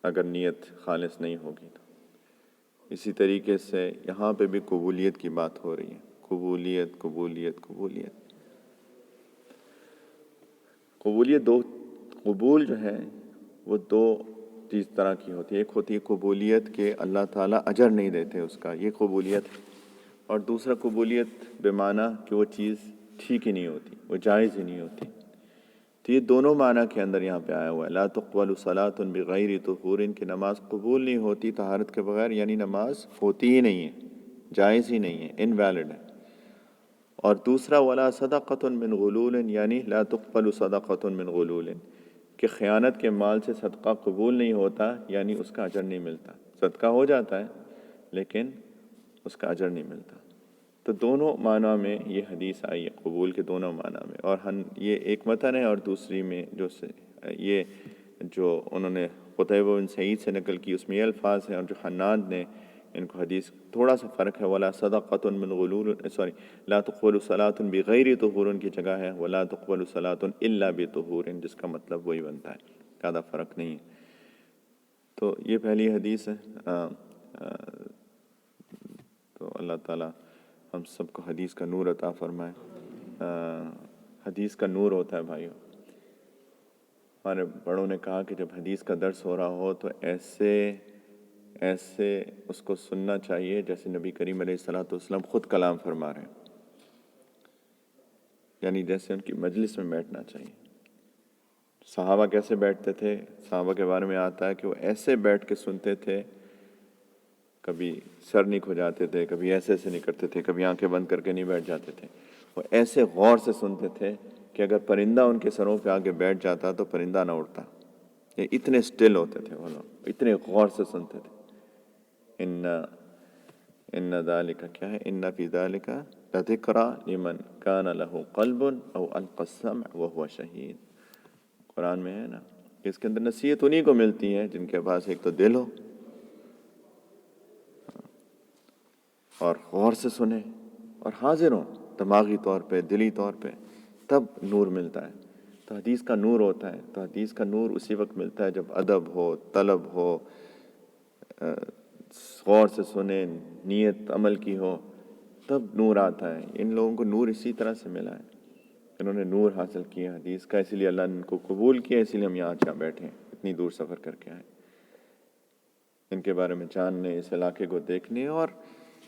اگر نیت خالص نہیں ہوگی تو۔ اسی طریقے سے یہاں پہ بھی قبولیت کی بات ہو رہی ہے، قبولیت قبولیت قبولیت۔ قبولیت قبول جو ہے وہ 2 چیز طرح کی ہوتی ہے، ایک ہوتی ہے قبولیت کہ اللہ تعالیٰ اجر نہیں دیتے اس کا، یہ قبولیت ہے، اور دوسرا قبولیت بمعنی کہ وہ چیز ٹھیک ہی نہیں ہوتی، وہ جائز ہی نہیں ہوتی۔ تو یہ دونوں معنی کے اندر یہاں پہ آیا ہوا ہے، لا تقبل صلاۃ بغیر طہور، کہ نماز قبول نہیں ہوتی طہارت کے بغیر، یعنی نماز ہوتی ہی نہیں ہے، جائز ہی نہیں ہے، انویلڈ ہے۔ اور دوسرا ولا صدقۃ من غلول، یعنی لا تقبل صدقۃ من غلول، کہ خیانت کے مال سے صدقہ قبول نہیں ہوتا، یعنی اس کا اجر نہیں ملتا۔ صدقہ ہو جاتا ہے لیکن اس کا اجر نہیں ملتا۔ تو دونوں معنی میں یہ حدیث آئی ہے، قبول کے دونوں معنی میں، اور یہ ایک متن ہے، اور دوسری میں یہ جو انہوں نے قتیبہ بن سعید سے نقل کی اس میں یہ الفاظ ہیں، اور جو حناد نے ان کو حدیث تھوڑا سا فرق ہے، ولا صدقۃ من غلول، لا تقبل صلاۃ بغیر طہور کی جگہ ہے ولا تقبل صلاۃ الا بطہور، جس کا مطلب وہی بنتا ہے، زیادہ فرق نہیں ہے۔ تو یہ پہلی حدیث ہے۔ تو اللہ تعالیٰ ہم سب کو حدیث کا نور عطا فرمائے۔ حدیث کا نور ہوتا ہے بھائیو۔ ہمارے بڑوں نے کہا کہ جب حدیث کا درس ہو رہا ہو تو ایسے اس کو سننا چاہیے جیسے نبی کریم علیہ الصلاۃ والسلام خود کلام فرما رہے ہیں، یعنی جیسے ان کی مجلس میں بیٹھنا چاہیے۔ صحابہ کیسے بیٹھتے تھے؟ صحابہ کے بارے میں آتا ہے کہ وہ ایسے بیٹھ کے سنتے تھے، کبھی سر نہیں کھجاتے تھے، کبھی ایسے نہیں کرتے تھے، کبھی آنکھیں بند کر کے نہیں بیٹھ جاتے تھے، وہ ایسے غور سے سنتے تھے کہ اگر پرندہ ان کے سروں پہ آگے بیٹھ جاتا تو پرندہ نہ اڑتا۔ یہ اتنے سٹل ہوتے تھے وہ لوگ، اتنے غور سے سنتے تھے۔ ان ذالک کیا ہے، ان فی ذالک لذکری لمن کان لہ قلب او القی السمع وہو شہید۔ قرآن میں ہے نا کہ اس کے اندر نصیحت انہی کو ملتی ہے جن کے پاس ایک تو دل ہو اور غور سے سنیں اور حاضر ہوں دماغی طور پہ، دلی طور پہ، تب نور ملتا ہے۔ تو حدیث کا نور ہوتا ہے، تو حدیث کا نور اسی وقت ملتا ہے جب ادب ہو، طلب ہو، غور سے سنیں، نیت عمل کی ہو، تب نور آتا ہے۔ ان لوگوں کو نور اسی طرح سے ملا ہے، انہوں نے نور حاصل کیا حدیث کا، اسی لیے اللہ نے ان کو قبول کیا، اسی لیے ہم یہاں بیٹھے ہیں، اتنی دور سفر کر کے آئے ان کے بارے میں جاننے، اس علاقے کو دیکھنے اور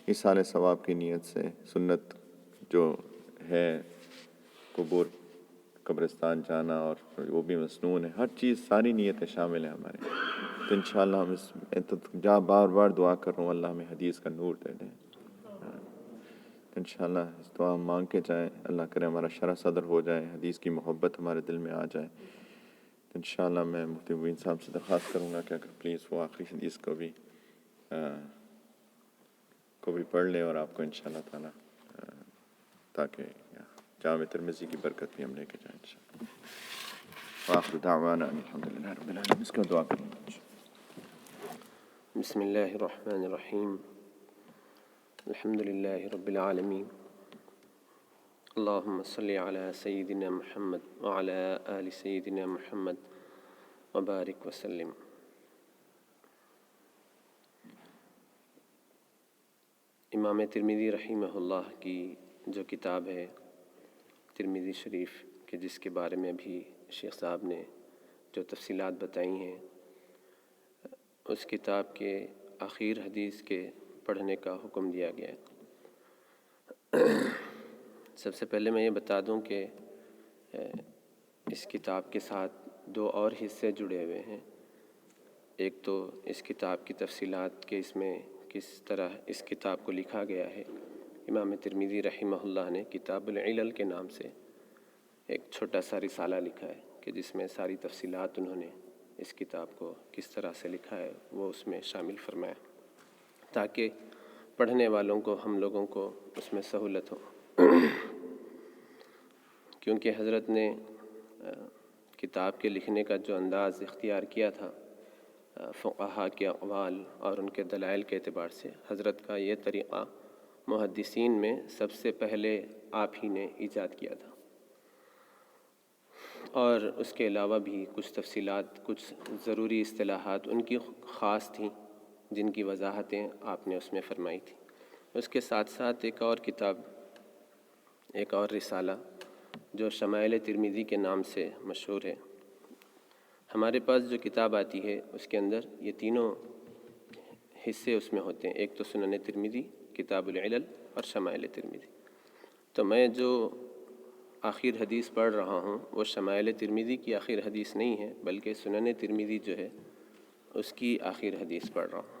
اصالِ ثواب کی نیت سے سنت جو ہے قبور قبرستان جانا اور وہ بھی مسنون ہے، ہر چیز ساری نیتیں شامل ہیں ہمارے۔ تو انشاءاللہ ہم اس جہاں بار بار دعا کر رہا ہوں اللہ ہمیں حدیث کا نور دے دیں۔ انشاءاللہ اس دعا مانگ کے جائیں، اللہ کرے ہمارا شرح صدر ہو جائے، حدیث کی محبت ہمارے دل میں آ جائے۔ انشاءاللہ میں مفتی مبین صاحب سے درخواست کروں گا کہ اگر پلیز وہ آخری حدیث کو بھی پڑھ لیں اور آپ کو انشاءاللہ تعالیٰ تاکہ جامع ترمذی کی برکت بھی ہم لے کے جائیں انشاءاللہ۔ وآخر دعوانا الحمدللہ رب العالمین۔ اس کا دعا کریں گے۔ بسم اللہ الرحمن الرحیم، الحمد للہ رب العالمین، اللہم صلی علی سیدنا محمد وعلی آل سیدنا محمد وبارک وسلم۔ امام ترمذی رحمہ اللہ کی جو کتاب ہے ترمذی شریف کہ جس کے بارے میں بھی شیخ صاحب نے جو تفصیلات بتائی ہیں، اس کتاب کے آخر حدیث کے پڑھنے کا حکم دیا گیا ہے۔ سب سے پہلے میں یہ بتا دوں کہ اس کتاب کے ساتھ دو اور حصے جڑے ہوئے ہیں۔ ایک تو اس کتاب کی تفصیلات کہ اس میں کس طرح اس کتاب کو لکھا گیا ہے۔ امام ترمذی رحمہ اللہ نے کتاب العلل کے نام سے ایک چھوٹا سا رسالہ لکھا ہے کہ جس میں ساری تفصیلات انہوں نے اس کتاب کو کس طرح سے لکھا ہے وہ اس میں شامل فرمایا تاکہ پڑھنے والوں کو، ہم لوگوں کو اس میں سہولت ہو۔ کیونکہ حضرت نے کتاب کے لکھنے کا جو انداز اختیار کیا تھا فقہا کے اقوال اور ان کے دلائل کے اعتبار سے، حضرت کا یہ طریقہ محدثین میں سب سے پہلے آپ ہی نے ایجاد کیا تھا، اور اس کے علاوہ بھی کچھ تفصیلات، کچھ ضروری اصطلاحات ان کی خاص تھیں جن کی وضاحتیں آپ نے اس میں فرمائی تھیں۔ اس کے ساتھ ساتھ ایک اور کتاب، ایک اور رسالہ جو شمائل ترمذی کے نام سے مشہور ہے، ہمارے پاس جو کتاب آتی ہے اس کے اندر یہ تینوں حصے اس میں ہوتے ہیں، ایک تو سنن ترمذی، کتاب العلل اور شمائل ترمذی۔ تو میں جو آخر حدیث پڑھ رہا ہوں وہ شمائل ترمذی کی آخر حدیث نہیں ہے بلکہ سنن ترمذی جو ہے اس کی آخر حدیث پڑھ رہا ہوں۔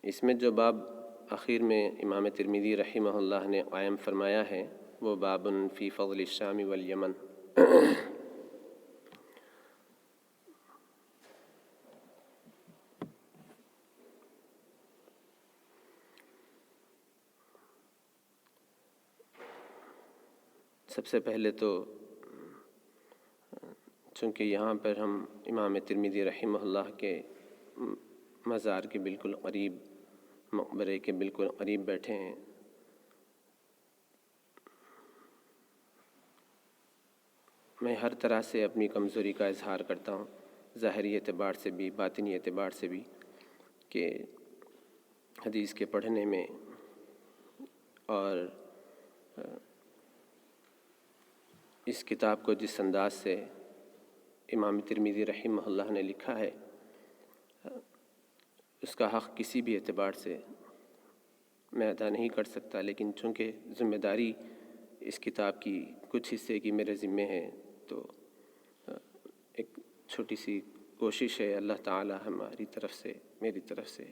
اس میں جو باب آخر میں امام ترمذی رحمہ اللہ نے قائم فرمایا ہے وہ باب فی فضل الشام والیمن۔ سب سے پہلے تو چونکہ یہاں پر ہم امام ترمذی رحمہ اللہ کے مزار کے بالکل قریب، مقبرے کے بالکل قریب بیٹھے ہیں، میں ہر طرح سے اپنی کمزوری کا اظہار کرتا ہوں، ظاہری اعتبار سے بھی، باطنی اعتبار سے بھی، کہ حدیث کے پڑھنے میں اور اس کتاب کو جس انداز سے امام ترمذی رحمہ اللہ نے لکھا ہے اس کا حق کسی بھی اعتبار سے میں ادا نہیں کر سکتا، لیکن چونکہ ذمہ داری اس کتاب کی کچھ حصے کی میرے ذمے ہے تو ایک چھوٹی سی کوشش ہے، اللہ تعالی ہماری طرف سے، میری طرف سے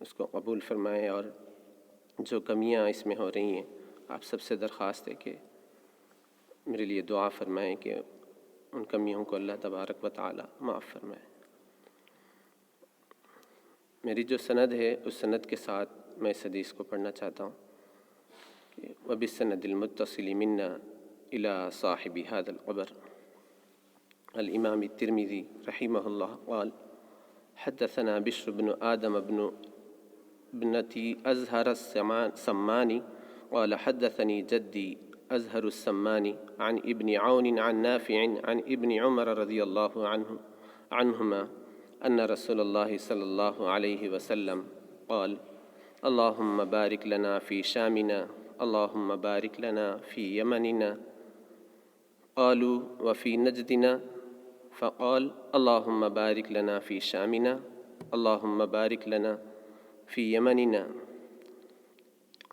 اس کو قبول فرمائے، اور جو کمیاں اس میں ہو رہی ہیں آپ سب سے درخواست ہے کہ میرے لیے دعا فرمائیں کہ ان کمیوں کو اللہ تبارک و تعالی معاف فرمائے۔ میری جو سند ہے اس سند کے ساتھ میں اس حدیث کو پڑھنا چاہتا ہوں کہ وَبِالسَّنَدِ الْمُتَّصِلِ مِنَّا إلى صاحب هذا القبر. الإمام الترمذي رحمه الله قال: حدثنا بشر بن آدم بن ابنة أزهر السماني قال: حدثني جدي أزهر السماني عن ابن عون عن نافع عن ابن عمر رضي الله عنهما أن رسول الله صلى الله عليه وسلم قال: اللهم بارك لنا في شامنا، اللهم بارك لنا في يمننا. قالوا: وفي نجدنا؟ فقال: اللهم بارك لنا في شامنا، اللهم بارك لنا في يمننا.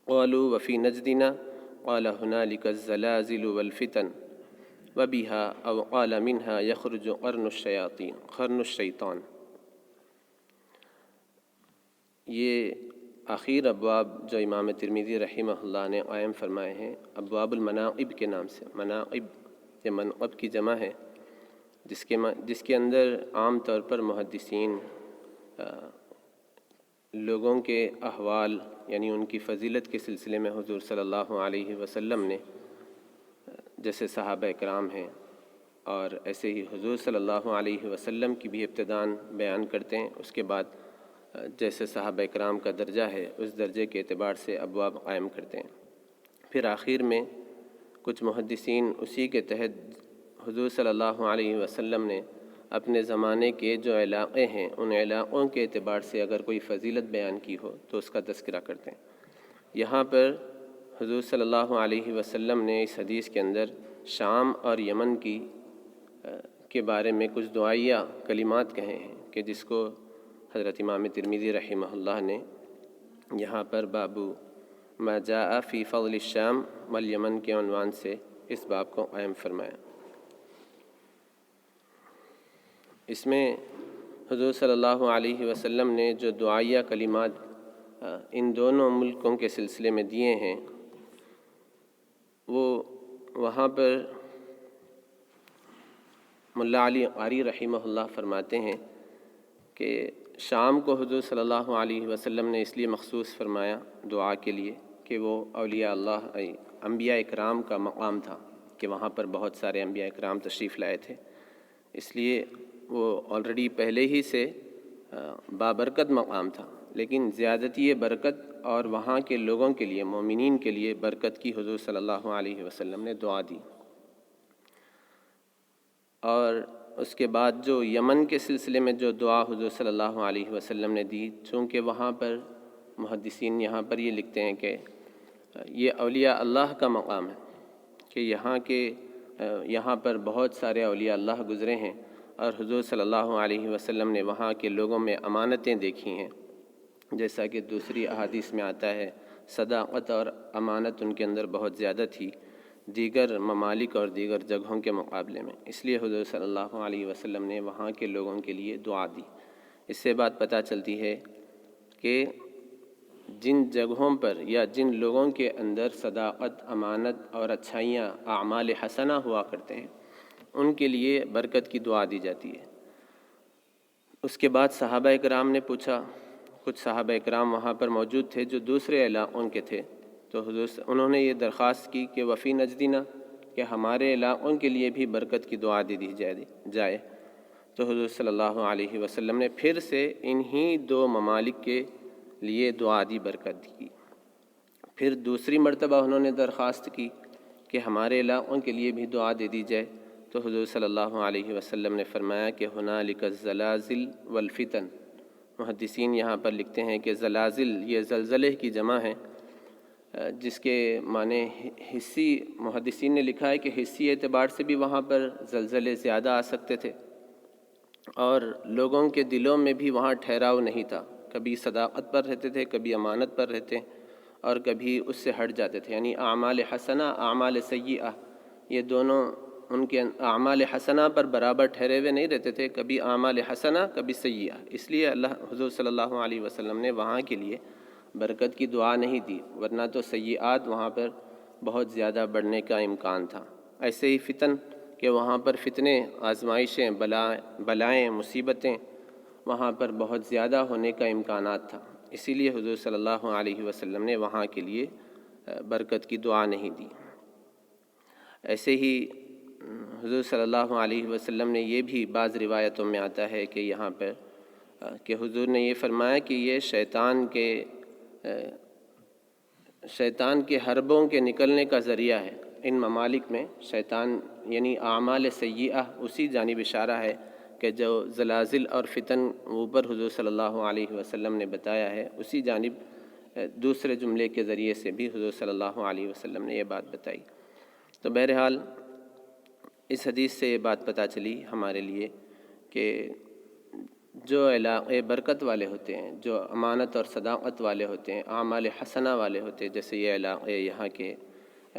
قالوا: وفي نجدنا؟ قال: هنالك الزلازل والفتن وبها أو قال منها يخرج قرن الشیطان. یہ آخر ابواب جو امام ترمذی رحمہ اللہ نے قائم فرمائے ہیں ابواب المناقب کے نام سے. مناقب یہ منقب کی جمع ہے، جس کے اندر عام طور پر محدثین لوگوں کے احوال یعنی ان کی فضیلت کے سلسلے میں حضور صلی اللہ علیہ وسلم نے، جیسے صحابہ اکرام ہیں اور ایسے ہی حضور صلی اللہ علیہ وسلم کی بھی ابتداً بیان کرتے ہیں، اس کے بعد جیسے صحابہ اکرام کا درجہ ہے اس درجے کے اعتبار سے ابواب قائم کرتے ہیں. پھر آخر میں کچھ محدثین اسی کے تحت حضور صلی اللہ علیہ وسلم نے اپنے زمانے کے جو علاقے ہیں ان علاقوں کے اعتبار سے اگر کوئی فضیلت بیان کی ہو تو اس کا تذکرہ کرتے ہیں. یہاں پر حضور صلی اللہ علیہ وسلم نے اس حدیث کے اندر شام اور یمن کے بارے میں کچھ دعائیہ کلمات کہے ہیں کہ جس کو حضرت امام ترمذی رحمہ اللہ نے یہاں پر بابو ما جاء فی فضل الشام والیمن کے عنوان سے اس باب کو قائم فرمایا. اس میں حضور صلی اللہ علیہ وسلم نے جو دعائیہ کلمات ان دونوں ملکوں کے سلسلے میں دیے ہیں وہ وہاں پر ملا علی قاری رحمہ اللہ فرماتے ہیں کہ شام کو حضور صلی اللہ علیہ وسلم نے اس لیے مخصوص فرمایا دعا کے لیے کہ وہ اولیاء اللہ انبیاء اکرام کا مقام تھا، کہ وہاں پر بہت سارے انبیاء اکرام تشریف لائے تھے، اس لیے وہ آلریڈی پہلے ہی سے بابرکت مقام تھا. لیکن زیادتی برکت اور وہاں کے لوگوں کے لیے، مومنین کے لیے برکت کی حضور صلی اللہ علیہ وسلم نے دعا دی. اور اس کے بعد جو یمن کے سلسلے میں جو دعا حضور صلی اللہ علیہ وسلم نے دی، چونکہ وہاں پر محدثین یہاں پر یہ لکھتے ہیں کہ یہ اولیاء اللہ کا مقام ہے، کہ یہاں پر بہت سارے اولیاء اللہ گزرے ہیں اور حضور صلی اللہ علیہ وسلم نے وہاں کے لوگوں میں امانتیں دیکھی ہیں، جیسا کہ دوسری احادیث میں آتا ہے صداقت اور امانت ان کے اندر بہت زیادہ تھی دیگر ممالک اور دیگر جگہوں کے مقابلے میں. اس لیے حضور صلی اللہ علیہ وسلم نے وہاں کے لوگوں کے لیے دعا دی. اس سے بات پتہ چلتی ہے کہ جن جگہوں پر یا جن لوگوں کے اندر صداقت، امانت اور اچھائیاں، اعمال حسنہ ہوا کرتے ہیں ان کے لیے برکت کی دعا دی جاتی ہے. اس کے بعد صحابہ اکرام نے پوچھا، کچھ صحابہ اکرام وہاں پر موجود تھے جو دوسرے علاقوں کے تھے، تو انہوں نے یہ درخواست کی کہ وفی نجدنا، کہ ہمارے علاقوں کے لیے بھی برکت کی دعا دی جائے. تو حضور صلی اللہ علیہ وسلم نے پھر سے انہی دو ممالک کے لیے دعا دی، برکت کی. پھر دوسری مرتبہ انہوں نے درخواست کی کہ ہمارے علاقوں کے لیے بھی دعا دے دی جائے. تو حضور صلی اللہ علیہ وسلم نے فرمایا کہ ہنالک الزلازل والفتن. محدثین یہاں پر لکھتے ہیں کہ زلازل یہ زلزلے کی جمع ہے، جس کے معنی حصی، محدثین نے لکھا ہے کہ حصی اعتبار سے بھی وہاں پر زلزلے زیادہ آ سکتے تھے اور لوگوں کے دلوں میں بھی وہاں ٹھہراؤ نہیں تھا، کبھی صداقت پر رہتے تھے، کبھی امانت پر رہتے اور کبھی اس سے ہٹ جاتے تھے. یعنی اعمال حسنہ، اعمال سیئہ، یہ دونوں ان کے اعمال حسنہ پر برابر ٹھہرے ہوئے نہیں رہتے تھے، کبھی اعمال حسنہ کبھی سیئہ. اس لیے حضور صلی اللہ علیہ وسلم نے وہاں کے لیے برکت کی دعا نہیں دی، ورنہ تو سیئات وہاں پر بہت زیادہ بڑھنے کا امکان تھا. ایسے ہی فتن، کہ وہاں پر فتنے، آزمائشیں، بلائیں، مصیبتیں وہاں پر بہت زیادہ ہونے کا امکانات تھا. اسی لیے حضور صلی اللہ علیہ وسلم نے وہاں کے لیے برکت کی دعا نہیں دی. ایسے ہی حضور صلی اللہ علیہ وسلم نے یہ بھی بعض روایتوں میں آتا ہے کہ یہاں پر کہ حضور نے یہ فرمایا کہ یہ شیطان کے حربوں کے نکلنے کا ذریعہ ہے۔ ان ممالک میں شیطان یعنی اعمال سیئہ اسی جانب اشارہ ہے کہ جو زلازل اور فتن اوپر حضور صلی اللہ علیہ وسلم نے بتایا ہے، اسی جانب دوسرے جملے کے ذریعے سے بھی حضور صلی اللہ علیہ وسلم نے یہ بات بتائی۔ تو بہرحال اس حدیث سے یہ بات پتہ چلی ہمارے لیے کہ جو علاقے برکت والے ہوتے ہیں، جو امانت اور صداقت والے ہوتے ہیں، اعمال حسنہ والے ہوتے ہیں، جیسے یہ علاقے، یہاں کے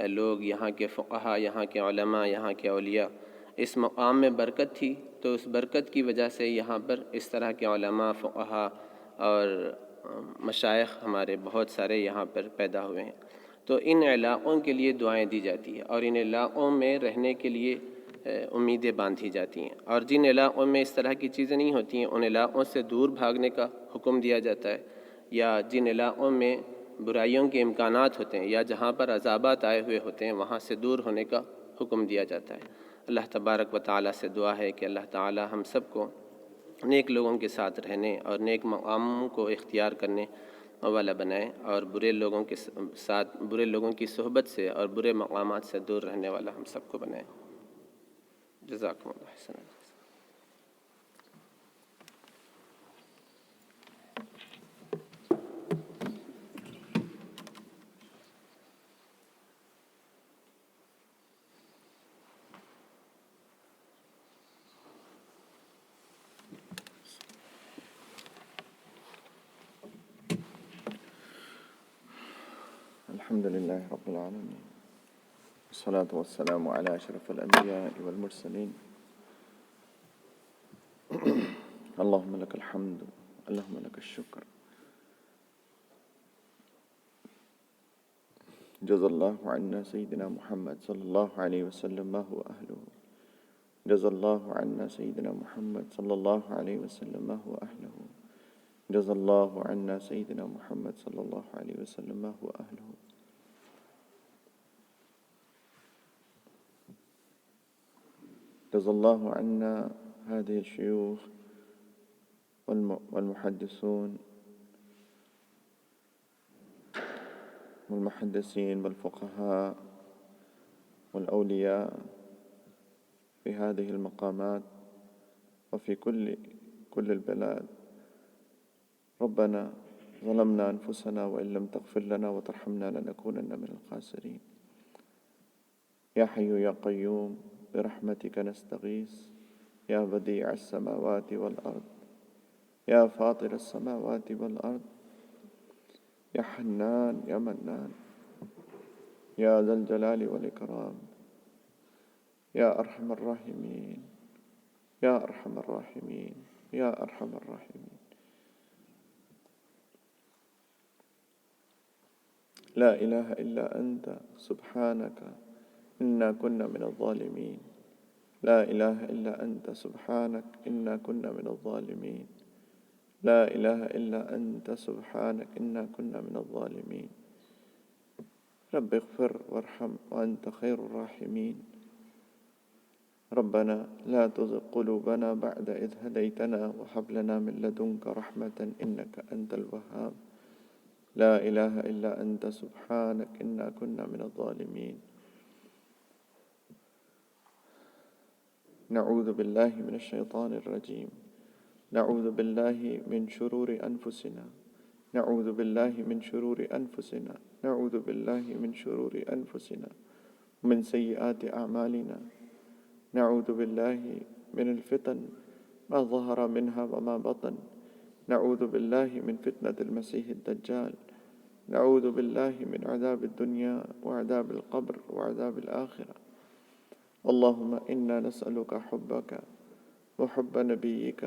لوگ، یہاں کے فقہا، یہاں کے علماء، یہاں کے اولیاء، اس مقام میں برکت تھی، تو اس برکت کی وجہ سے یہاں پر اس طرح کے علماء، فقہا اور مشائخ ہمارے بہت سارے یہاں پر پیدا ہوئے ہیں۔ تو ان علاقوں کے لیے دعائیں دی جاتی ہیں، اور ان علاقوں میں رہنے کے لیے امیدیں باندھی جاتی ہیں، اور جن علاقوں میں اس طرح کی چیزیں نہیں ہوتی ہیں، ان علاقوں سے دور بھاگنے کا حکم دیا جاتا ہے، یا جن علاقوں میں برائیوں کے امکانات ہوتے ہیں یا جہاں پر عذابات آئے ہوئے ہوتے ہیں، وہاں سے دور ہونے کا حکم دیا جاتا ہے۔ اللہ تبارک و تعالیٰ سے دعا ہے کہ اللہ تعالیٰ ہم سب کو نیک لوگوں کے ساتھ رہنے اور نیک مقاموں کو اختیار کرنے والا بنائے، اور برے لوگوں کے ساتھ، برے لوگوں کی صحبت سے اور برے مقامات سے دور رہنے والا ہم سب کو بنائے۔ جزاکم اللہ حسنا۔ الحمد لله رب العالمين، والصلاة والسلام على أشرف الأنبياء والمرسلين. اللهم لك الحمد، اللهم لك الشكر. جزا الله عنا سيدنا محمد صلى الله عليه وسلم ما هو أهله. جزا الله عنا سيدنا محمد صلى الله عليه وسلم ما هو أهله. جزا الله عنا سيدنا محمد صلى الله عليه وسلم ما هو أهله. جزا الله عنا هذه الشيوخ والمحدثون والمحدثين والفقهاء والأولياء في هذه المقامات وفي كل البلاد. ربنا ظلمنا أنفسنا وإن لم تغفر لنا وترحمنا لنكونن من الخاسرين. يا حي يا قيوم برحمتك نستغيث، يا بديع السماوات والأرض، يا فاطر السماوات والأرض، يا حنان يا منان، يا ذا الجلال والإكرام، يا أرحم الراحمين، يا أرحم الراحمين، يا أرحم الراحمين. لا إله إلا أنت سبحانك إنا كنا من الظالمين. لا إله إلا أنت سبحانك إنا كنا من الظالمين. لا إله إلا أنت سبحانك إنا كنا من الظالمين. رب اغفر وارحم وأنت خير الراحمين. ربنا لا تزغ قلوبنا بعد إذ هديتنا وهب لنا من لدنك رحمة إنك أنت الوهاب. لا إله إلا أنت سبحانك إنا كنا من الظالمين. نعوذ بالله من الشيطان الرجيم. نعوذ بالله من شرور أنفسنا. نعوذ بالله من شرور أنفسنا. نعوذ بالله من شرور أنفسنا ومن سيئات أعمالنا. نعوذ بالله من الفتن ما ظهر منها وما بطن. نعوذ بالله من فتنة المسيح الدجال. نعوذ بالله من عذاب الدنيا وعذاب القبر وعذاب الآخرة. اللهم إنا نسألك حبك وحب نبيك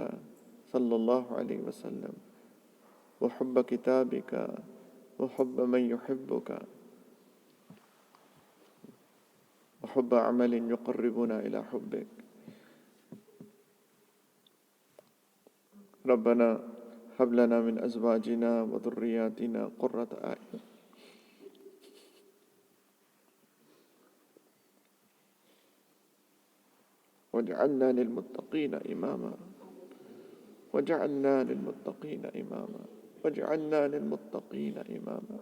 صلى الله عليه وسلم، وحب كتابك، وحب من يحبك، وحب عمل يقربنا إلى حبك. ربنا هب لنا من أزواجنا وذرياتنا قرة أعين واجعلنا للمتقين إماما واجعلنا للمتقين إماما واجعلنا للمتقين إماما.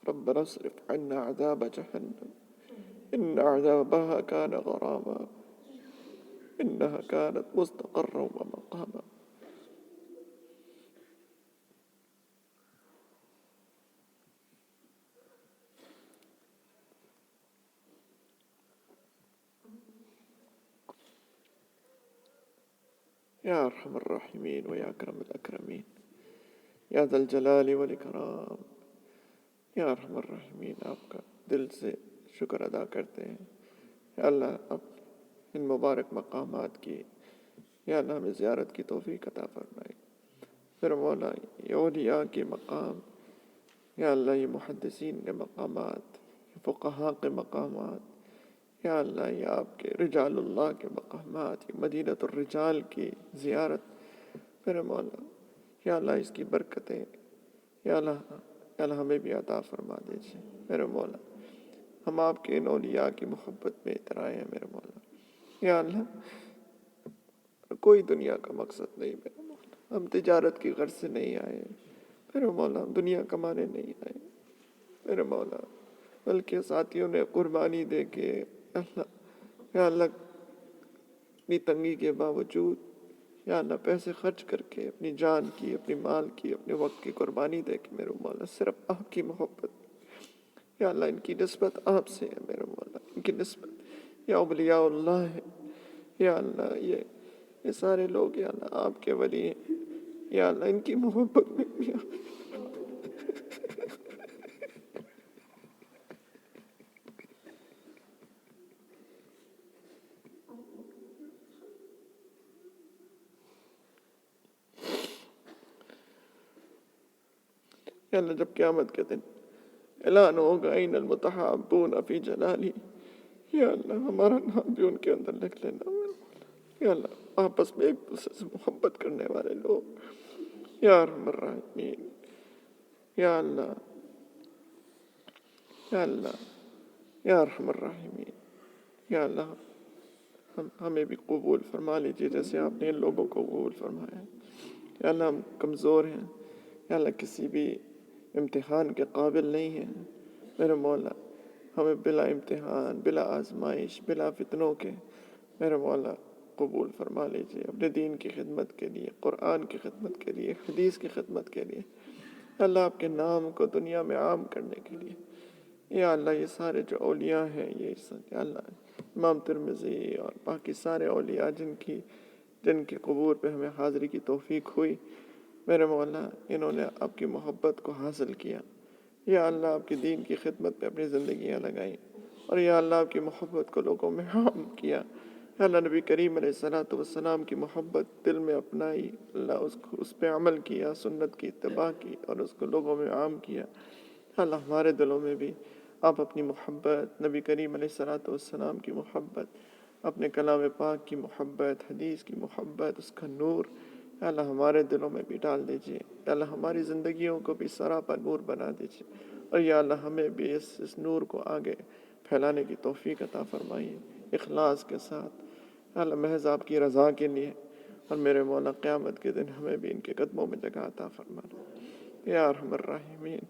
ربنا اصرف عنا عذاب جهنم إن عذابها كان غراما إنها كانت مستقرا ومقاما. يا أرحم الراحمين ويا أكرم الأكرمين یا ذا الجلال والإکرام، یا ارحم الراحمین، آپ کا دل سے شکر ادا کرتے ہیں یا اللہ، اب ان مبارک مقامات کی یا اللہ ہمیں زیارت کی توفیق عطا فرمائے. پھر مولا یہ اولیاء کے مقام، یا اللہ یہ محدثین کے مقامات، یہ فقہاء کے مقامات، یا اللہ یہ آپ کے رجال اللہ کے مقامات، یہ مدینۃ الرجال کی زیارت، پھر مولا یا اللہ اس کی برکتیں یا اللہ ہمیں بھی عطا فرما دیجیے. میرے مولا ہم آپ کے ان اولیاء کی محبت میں اترائے ہیں میرے مولا. یا اللہ کوئی دنیا کا مقصد نہیں میرے مولا، ہم تجارت کی غرض سے نہیں آئے میرے مولا، ہم دنیا کمانے نہیں آئے میرے مولا، بلکہ ساتھیوں نے قربانی دے کے یا اللہ اپنی تنگی کے باوجود یا اللہ پیسے خرچ کر کے اپنی جان کی، اپنی مال کی، اپنے وقت کی قربانی دے کے میرے مولا صرف آپ کی محبت، یا اللہ ان کی نسبت آپ سے ہے میرے مولا، ان کی نسبت یا اولیاء اللہ ہے. یا اللہ یہ سارے لوگ یا اللہ آپ کے ولی ہیں، یا اللہ ان کی محبت میں بھی یا اللہ جب قیامت کے دن اعلان ہوگا این المتحابون فی جلالی، یا اللہ ہمارا نام بھی ان کے اندر لکھ لینا. یا اللہ آپس میں ایک دوسرے سے محبت کرنے والے لوگ، یا ارحم الراحمین، یا اللہ یا اللہ یا ارحم الراحمین. یا اللہ ہمیں بھی قبول فرما لیجیے جیسے آپ نے ان لوگوں کو قبول فرمایا. یا اللہ ہم کمزور ہیں، یا اللہ کسی بھی امتحان کے قابل نہیں ہیں میرے مولا، ہمیں بلا امتحان، بلا آزمائش، بلا فتنوں کے میرے مولا قبول فرما لیجیے اپنے دین کی خدمت کے لیے، قرآن کی خدمت کے لیے، حدیث کی خدمت کے لیے، اللہ آپ کے نام کو دنیا میں عام کرنے کے لیے. یا اللہ یہ سارے جو اولیاء ہیں، یا اللہ امام ترمذی اور باقی سارے اولیاء جن کی قبور پہ ہمیں حاضری کی توفیق ہوئی میرے مولا، انہوں نے آپ کی محبت کو حاصل کیا. یا اللہ آپ کے دین کی خدمت پہ اپنی زندگیاں لگائیں، اور یا اللہ آپ کی محبت کو لوگوں میں عام کیا. یا اللہ نبی کریم علیہ السلام کی محبت دل میں اپنائی، اللہ اس پہ عمل کیا، سنت کی اتباع کی اور اس کو لوگوں میں عام کیا. اللہ ہمارے دلوں میں بھی آپ اپنی محبت، نبی کریم علیہ السلام کی محبت، اپنے کلام پاک کی محبت، حدیث کی محبت، اس کا نور یا اللہ ہمارے دلوں میں بھی ڈال دیجیے. یا اللہ ہماری زندگیوں کو بھی سراپا نور بنا دیجیے، اور یا اللہ ہمیں بھی اس نور کو آگے پھیلانے کی توفیق عطا فرمائیے اخلاص کے ساتھ، یا اللہ محض آپ کی رضا کے لیے. اور میرے مولا قیامت کے دن ہمیں بھی ان کے قدموں میں جگہ عطا فرمانا یا ارحم الراحمین.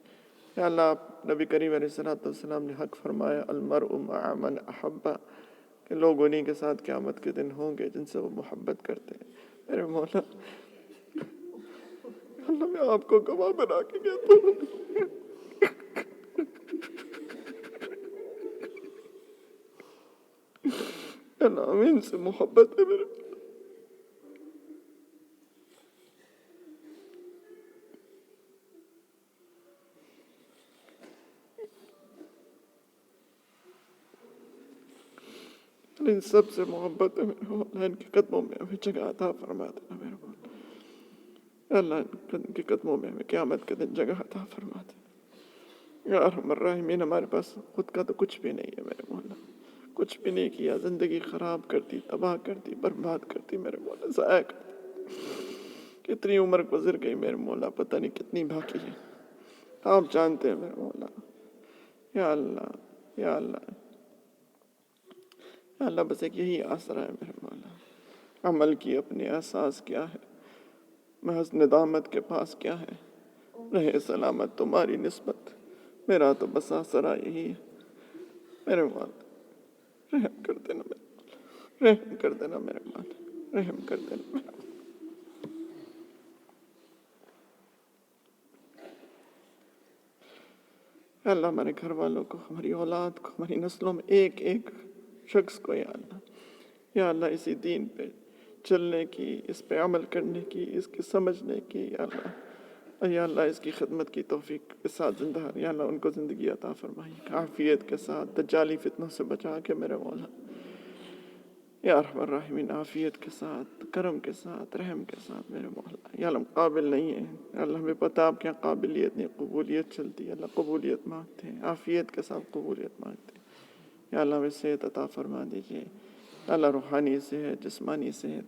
یا اللہ آپ نبی کریم علیہ السلام نے حق فرمایا المرء مع من احب، کہ لوگ انہیں کے ساتھ قیامت کے دن ہوں گے جن سے وہ محبت کرتے ہیں. میرے مولا اللہ میں آپ کو گواہ بنا کے کہتا ہوں، اللہ ہمیں ان سے محبت ہے میرے. ان سب سے محبت ہے میرے مولا، ان کے قدموں میں ہمیں جگہ عطا فرما دینا میرے مولا. اللہ ان کے قدموں میں ہمیں قیامت کے دن جگہ عطا فرما دینا یا ارحم الراحمین. ہمارے پاس خود کا تو کچھ بھی نہیں ہے میرے مولا، کچھ بھی نہیں کیا، زندگی خراب کر دی، تباہ کر دی، برباد کر دی میرے مولا، ضائع کر دی. کتنی عمر گزر گئی میرے مولا، پتہ نہیں کتنی باقی ہے، آپ جانتے ہیں میرے مولا. یا اللہ یا اللہ یا اللہ، بس ایک یہی آسرا ہے میرے مولا۔ عمل کی اپنے احساس کیا ہے، محض ندامت کے پاس کیا ہے، رہے سلامت تمہاری نسبت، میرا تو بس آسرا یہی ہے میرے مولا۔ رحم کر دینا میرے مولا، رحم کر دینا میرے مولا، رحم کر دینا میرے مولا۔ اے اللہ، ہمارے گھر والوں کو، ہماری اولاد کو، ہماری نسلوں میں ایک ایک شخص کو یا اللہ اسی دین پہ چلنے کی، اس پہ عمل کرنے کی، اس کی سمجھنے کی، یا اللہ اس کی خدمت کی توفیق کے ساتھ زندہ، یا اللہ ان کو زندگی عطا فرمائی، عافیت کے ساتھ، دجالی فتنوں سے بچا کے میرے مولا، یا ارحم الراحمین، عافیت کے ساتھ، کرم کے ساتھ، رحم کے ساتھ میرے مولا۔ یا اللہ ہم قابل نہیں ہیں، یا اللہ ہمیں پتہ آپ کے یہاں قابلیت نہیں، قبولیت چلتی ہے، اللہ قبولیت مانگتے ہیں، عافیت کے ساتھ قبولیت مانگتے ہیں۔ یا اللہ ہمیں صحت عطا فرما دیجیے، یا اللہ روحانی صحت، جسمانی صحت،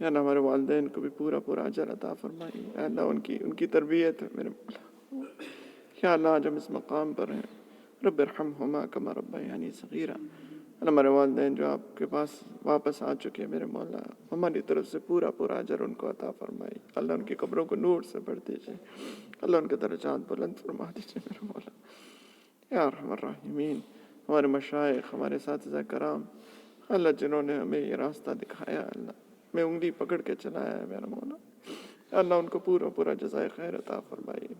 یا اللہ ہمارے والدین کو بھی پورا پورا اجر عطا فرمائیے، یا اللہ ان کی تربیت ہے میرے مولا۔ یا اللہ آج ہم اس مقام پر ہیں، رب ارحمہما کما ربیانی صغیرا، اللہ ہمارے والدین جو آپ کے پاس واپس آ چکے ہیں میرے مولا، ہماری طرف سے پورا پورا اجر ان کو عطا فرمائی، اللہ ان کی قبروں کو نور سے بھر دیجیے، اللہ ان کے درجات بلند فرما دیجیے میرے مولا۔ یا ارحم الراحمین، ہمارے مشائخ، ہمارے اساتذہ کرام، اللہ جنہوں نے ہمیں یہ راستہ دکھایا، اللہ میں انگلی پکڑ کے چلایا ہے میرا مولا، اللہ ان کو پورا پورا جزائے خیر عطا فرمائیے۔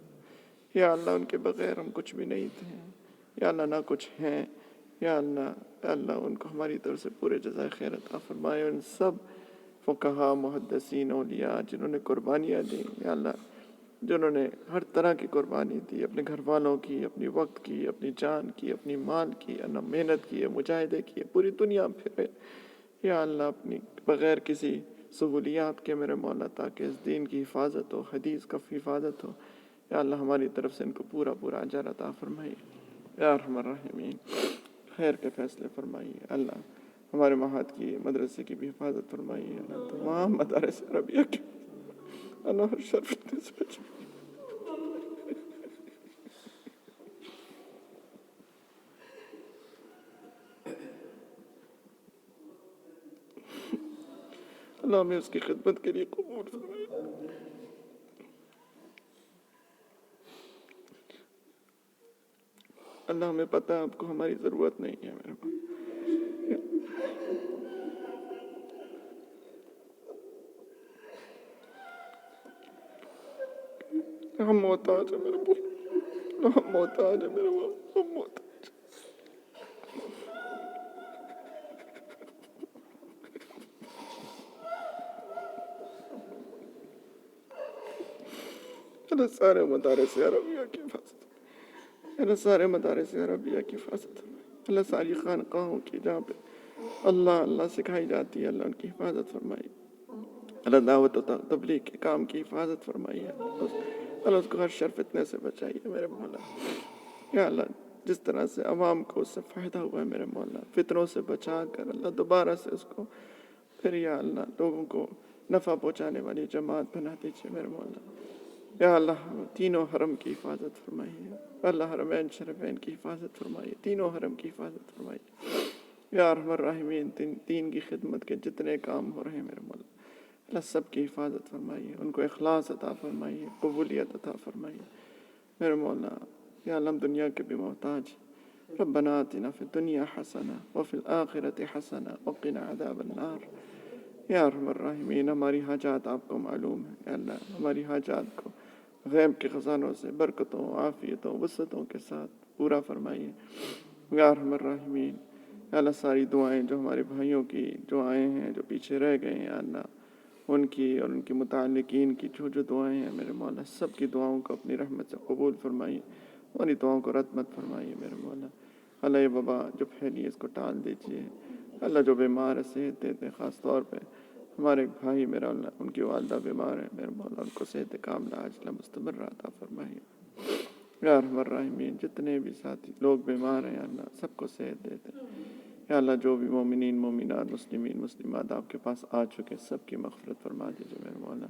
یا اللہ ان کے بغیر ہم کچھ بھی نہیں تھے، یا اللہ نہ کچھ ہیں، یا اللہ ان کو ہماری طرف سے پورے جزائے خیر عطا فرمائے۔ ان سب فقہا، محدثین، اولیاء جنہوں نے قربانیاں دیں، یا اللہ جنہوں نے ہر طرح کی قربانی دی، اپنے گھر والوں کی، اپنی وقت کی، اپنی جان کی، اپنی مال کی، اللہ محنت کی ہے، مجاہدے کیے، پوری دنیا پھرے، یا اللہ اپنی بغیر کسی سہولیات کے میرے مولا، تاکہ اس دین کی حفاظت ہو، حدیث کا حفاظت ہو، یا اللہ ہماری طرف سے ان کو پورا پورا اجر عطا فرمائیے۔ یا ارحم الراحمین، خیر کے فیصلے فرمائیے، اللہ ہمارے مہات کی مدرسے کی بھی حفاظت فرمائیے، اللہ تمام مدارس عربیہ کی، اللہ ہر شر فتنے سے بچائیے۔ اللہ ہمیں اس کی خدمت کے لیے قبول فرمائے۔ اللہ ہمیں پتہ ہے آپ کو ہماری ضرورت نہیں ہے میرے پاس، ہم محتاج ہیں میرے پاس، ہم محتاج ہیں میرے پاس، ہم محتاج۔ اللہ سارے مدارس عربیہ کی حفاظت، اللہ سارے مدارس عربیہ کی حفاظت، اللہ ساری خانقاہوں کی جہاں پہ اللہ سکھائی جاتی ہے، اللہ ان کی حفاظت فرمائی، اللہ دعوت و تبلیغ کے کام کی حفاظت فرمائی ہے، اللہ اس کو ہر شر فتنے سے بچائیے میرے مولا۔ یا اللہ جس طرح سے عوام کو اس سے فائدہ ہوا ہے میرے مولا، فتنوں سے بچا کر اللہ دوبارہ سے اس کو پھر یا اللہ لوگوں کو نفع پہنچانے والی جماعت بنا دیجیے میرے مولا۔ یا اللہ تینوں حرم کی حفاظت فرمائیے، اللہ حرمین شریفین کی حفاظت فرمائیے، تینوں حرم کی حفاظت فرمائیے۔ یا ارحم الراحمین، دین کی خدمت کے جتنے کام ہو رہے ہیں میرے مولا، اللہ سب کی حفاظت فرمائیے، ان کو اخلاص عطا فرمائیے، قبولیت عطا فرمائیے میرے مولا۔ یا اللہ ہم دنیا کے بھی محتاج، ربنا آتنا فی الدنیا حسنہ وفی الآخرۃ حسنہ وقنا عذاب النار۔ یا ارحم الراحمین، ہماری حاجات آپ کو معلوم ہے، یا اللہ ہماری حاجات کو غیب کے خزانوں سے برکتوں، عافیتوں، وسعتوں کے ساتھ پورا فرمائیے۔ یا ارحم الراحمین، یا اللہ ساری دعائیں جو ہمارے بھائیوں کی دعائیں ہیں جو پیچھے رہ گئے ہیں، یا اللہ ان کی اور ان کے متعلقین کی جو دعائیں ہیں میرے مولا، سب کی دعاؤں کو اپنی رحمت سے قبول فرمائیے، ہماری دعاؤں کو رد مت فرمائیے میرے مولا۔ اللہ یہ وبا جو پھیلی ہے اس کو ٹال دیجیے، اللہ جو بیمار ہے صحت دیتے ہیں، خاص طور پہ ہمارے ایک بھائی میرا اللہ ان کی والدہ بیمار ہے میرے مولا، ان کو صحت کاملہ عاجلہ مستمر عطا فرمائیے۔ یا ارحم الراحمین، جتنے بھی ساتھی لوگ بیمار ہیں یا اللہ سب کو صحت دیتے، یا اللہ جو بھی مومنین مومنات مسلمین مسلمات آپ کے پاس آ چکے سب کی مغفرت فرما دیجیے میرے مولا۔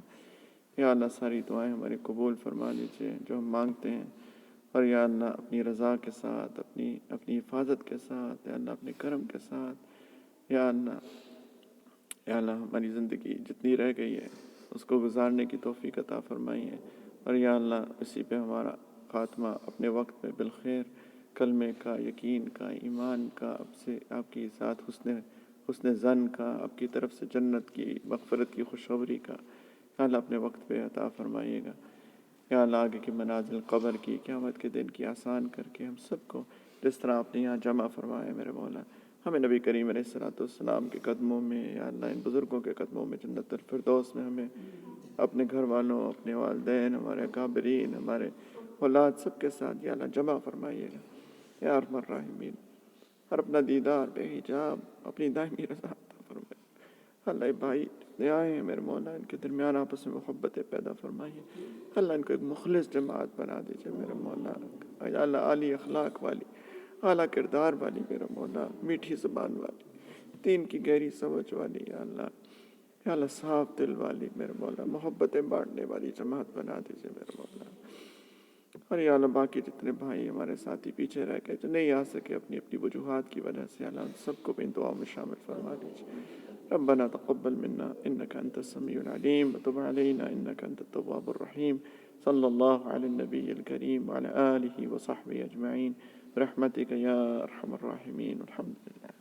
یا اللہ ساری دعائیں ہماری قبول فرما لیجیے، جو ہم مانگتے ہیں اور یا اللہ اپنی رضا کے ساتھ، اپنی حفاظت کے ساتھ، یا اللہ اپنے کرم کے ساتھ، یا اللہ ہماری زندگی جتنی رہ گئی ہے اس کو گزارنے کی توفیق عطا فرمائیے، اور یا اللہ اسی پہ ہمارا خاتمہ اپنے وقت میں بالخیر، کلمے کا، یقین کا، ایمان کا، آپ کی ذات حسن ظن کا، آپ کی طرف سے جنت کی، مغفرت کی خوشخبری کا یا اللہ اپنے وقت پہ عطا فرمائیے گا۔ یا اللہ آگے کی منازل قبر کی، قیامت کے دن کی آسان کر کے ہم سب کو جس طرح آپ نے یہاں جمع فرمایا میرے مولا، ہمیں نبی کریم علیہ السلام کے قدموں میں، یا اللہ ان بزرگوں کے قدموں میں، جنت الفردوس میں ہمیں اپنے گھر والوں، اپنے والدین، ہمارے اکابرین، ہمارے اولاد سب کے ساتھ یا اللہ جمع فرمائیے گا یا ارحم الراحمین، اور اپنا دیدار بے حجاب اپنی دائمی رضا عطا فرمائیے۔ اللہ بھائی جتنے آئے ہیں میرے مولا، ان کے درمیان آپس میں محبتیں پیدا فرمائیے، اللہ ان کو ایک مخلص جماعت بنا دیجیے میرے مولا، یا اللہ عالی اخلاق والی، اعلیٰ کردار والی میرے مولا، میٹھی زبان والی، دین کی گہری سمجھ والی، یا اللہ صاف دل والی میرے مولا، محبتیں بانٹنے والی جماعت بنا دیجیے میرے مولا۔ اور یا اللہ باقی جتنے بھائی ہمارے ساتھی پیچھے رہ گئے جو نہیں آ سکے اپنی وجوہات کی وجہ سے، اللہ ان سب کو بھی ان دعاؤں میں شامل فرما دیجیے۔ ربنا تقبل منا انك انت السميع العليم وتب علينا انك انت التواب الرحيم، صلى الله على النبي الكريم وعلى آله وصحبه اجمعين برحمتك يا ارحم الراحمين، والحمد لله۔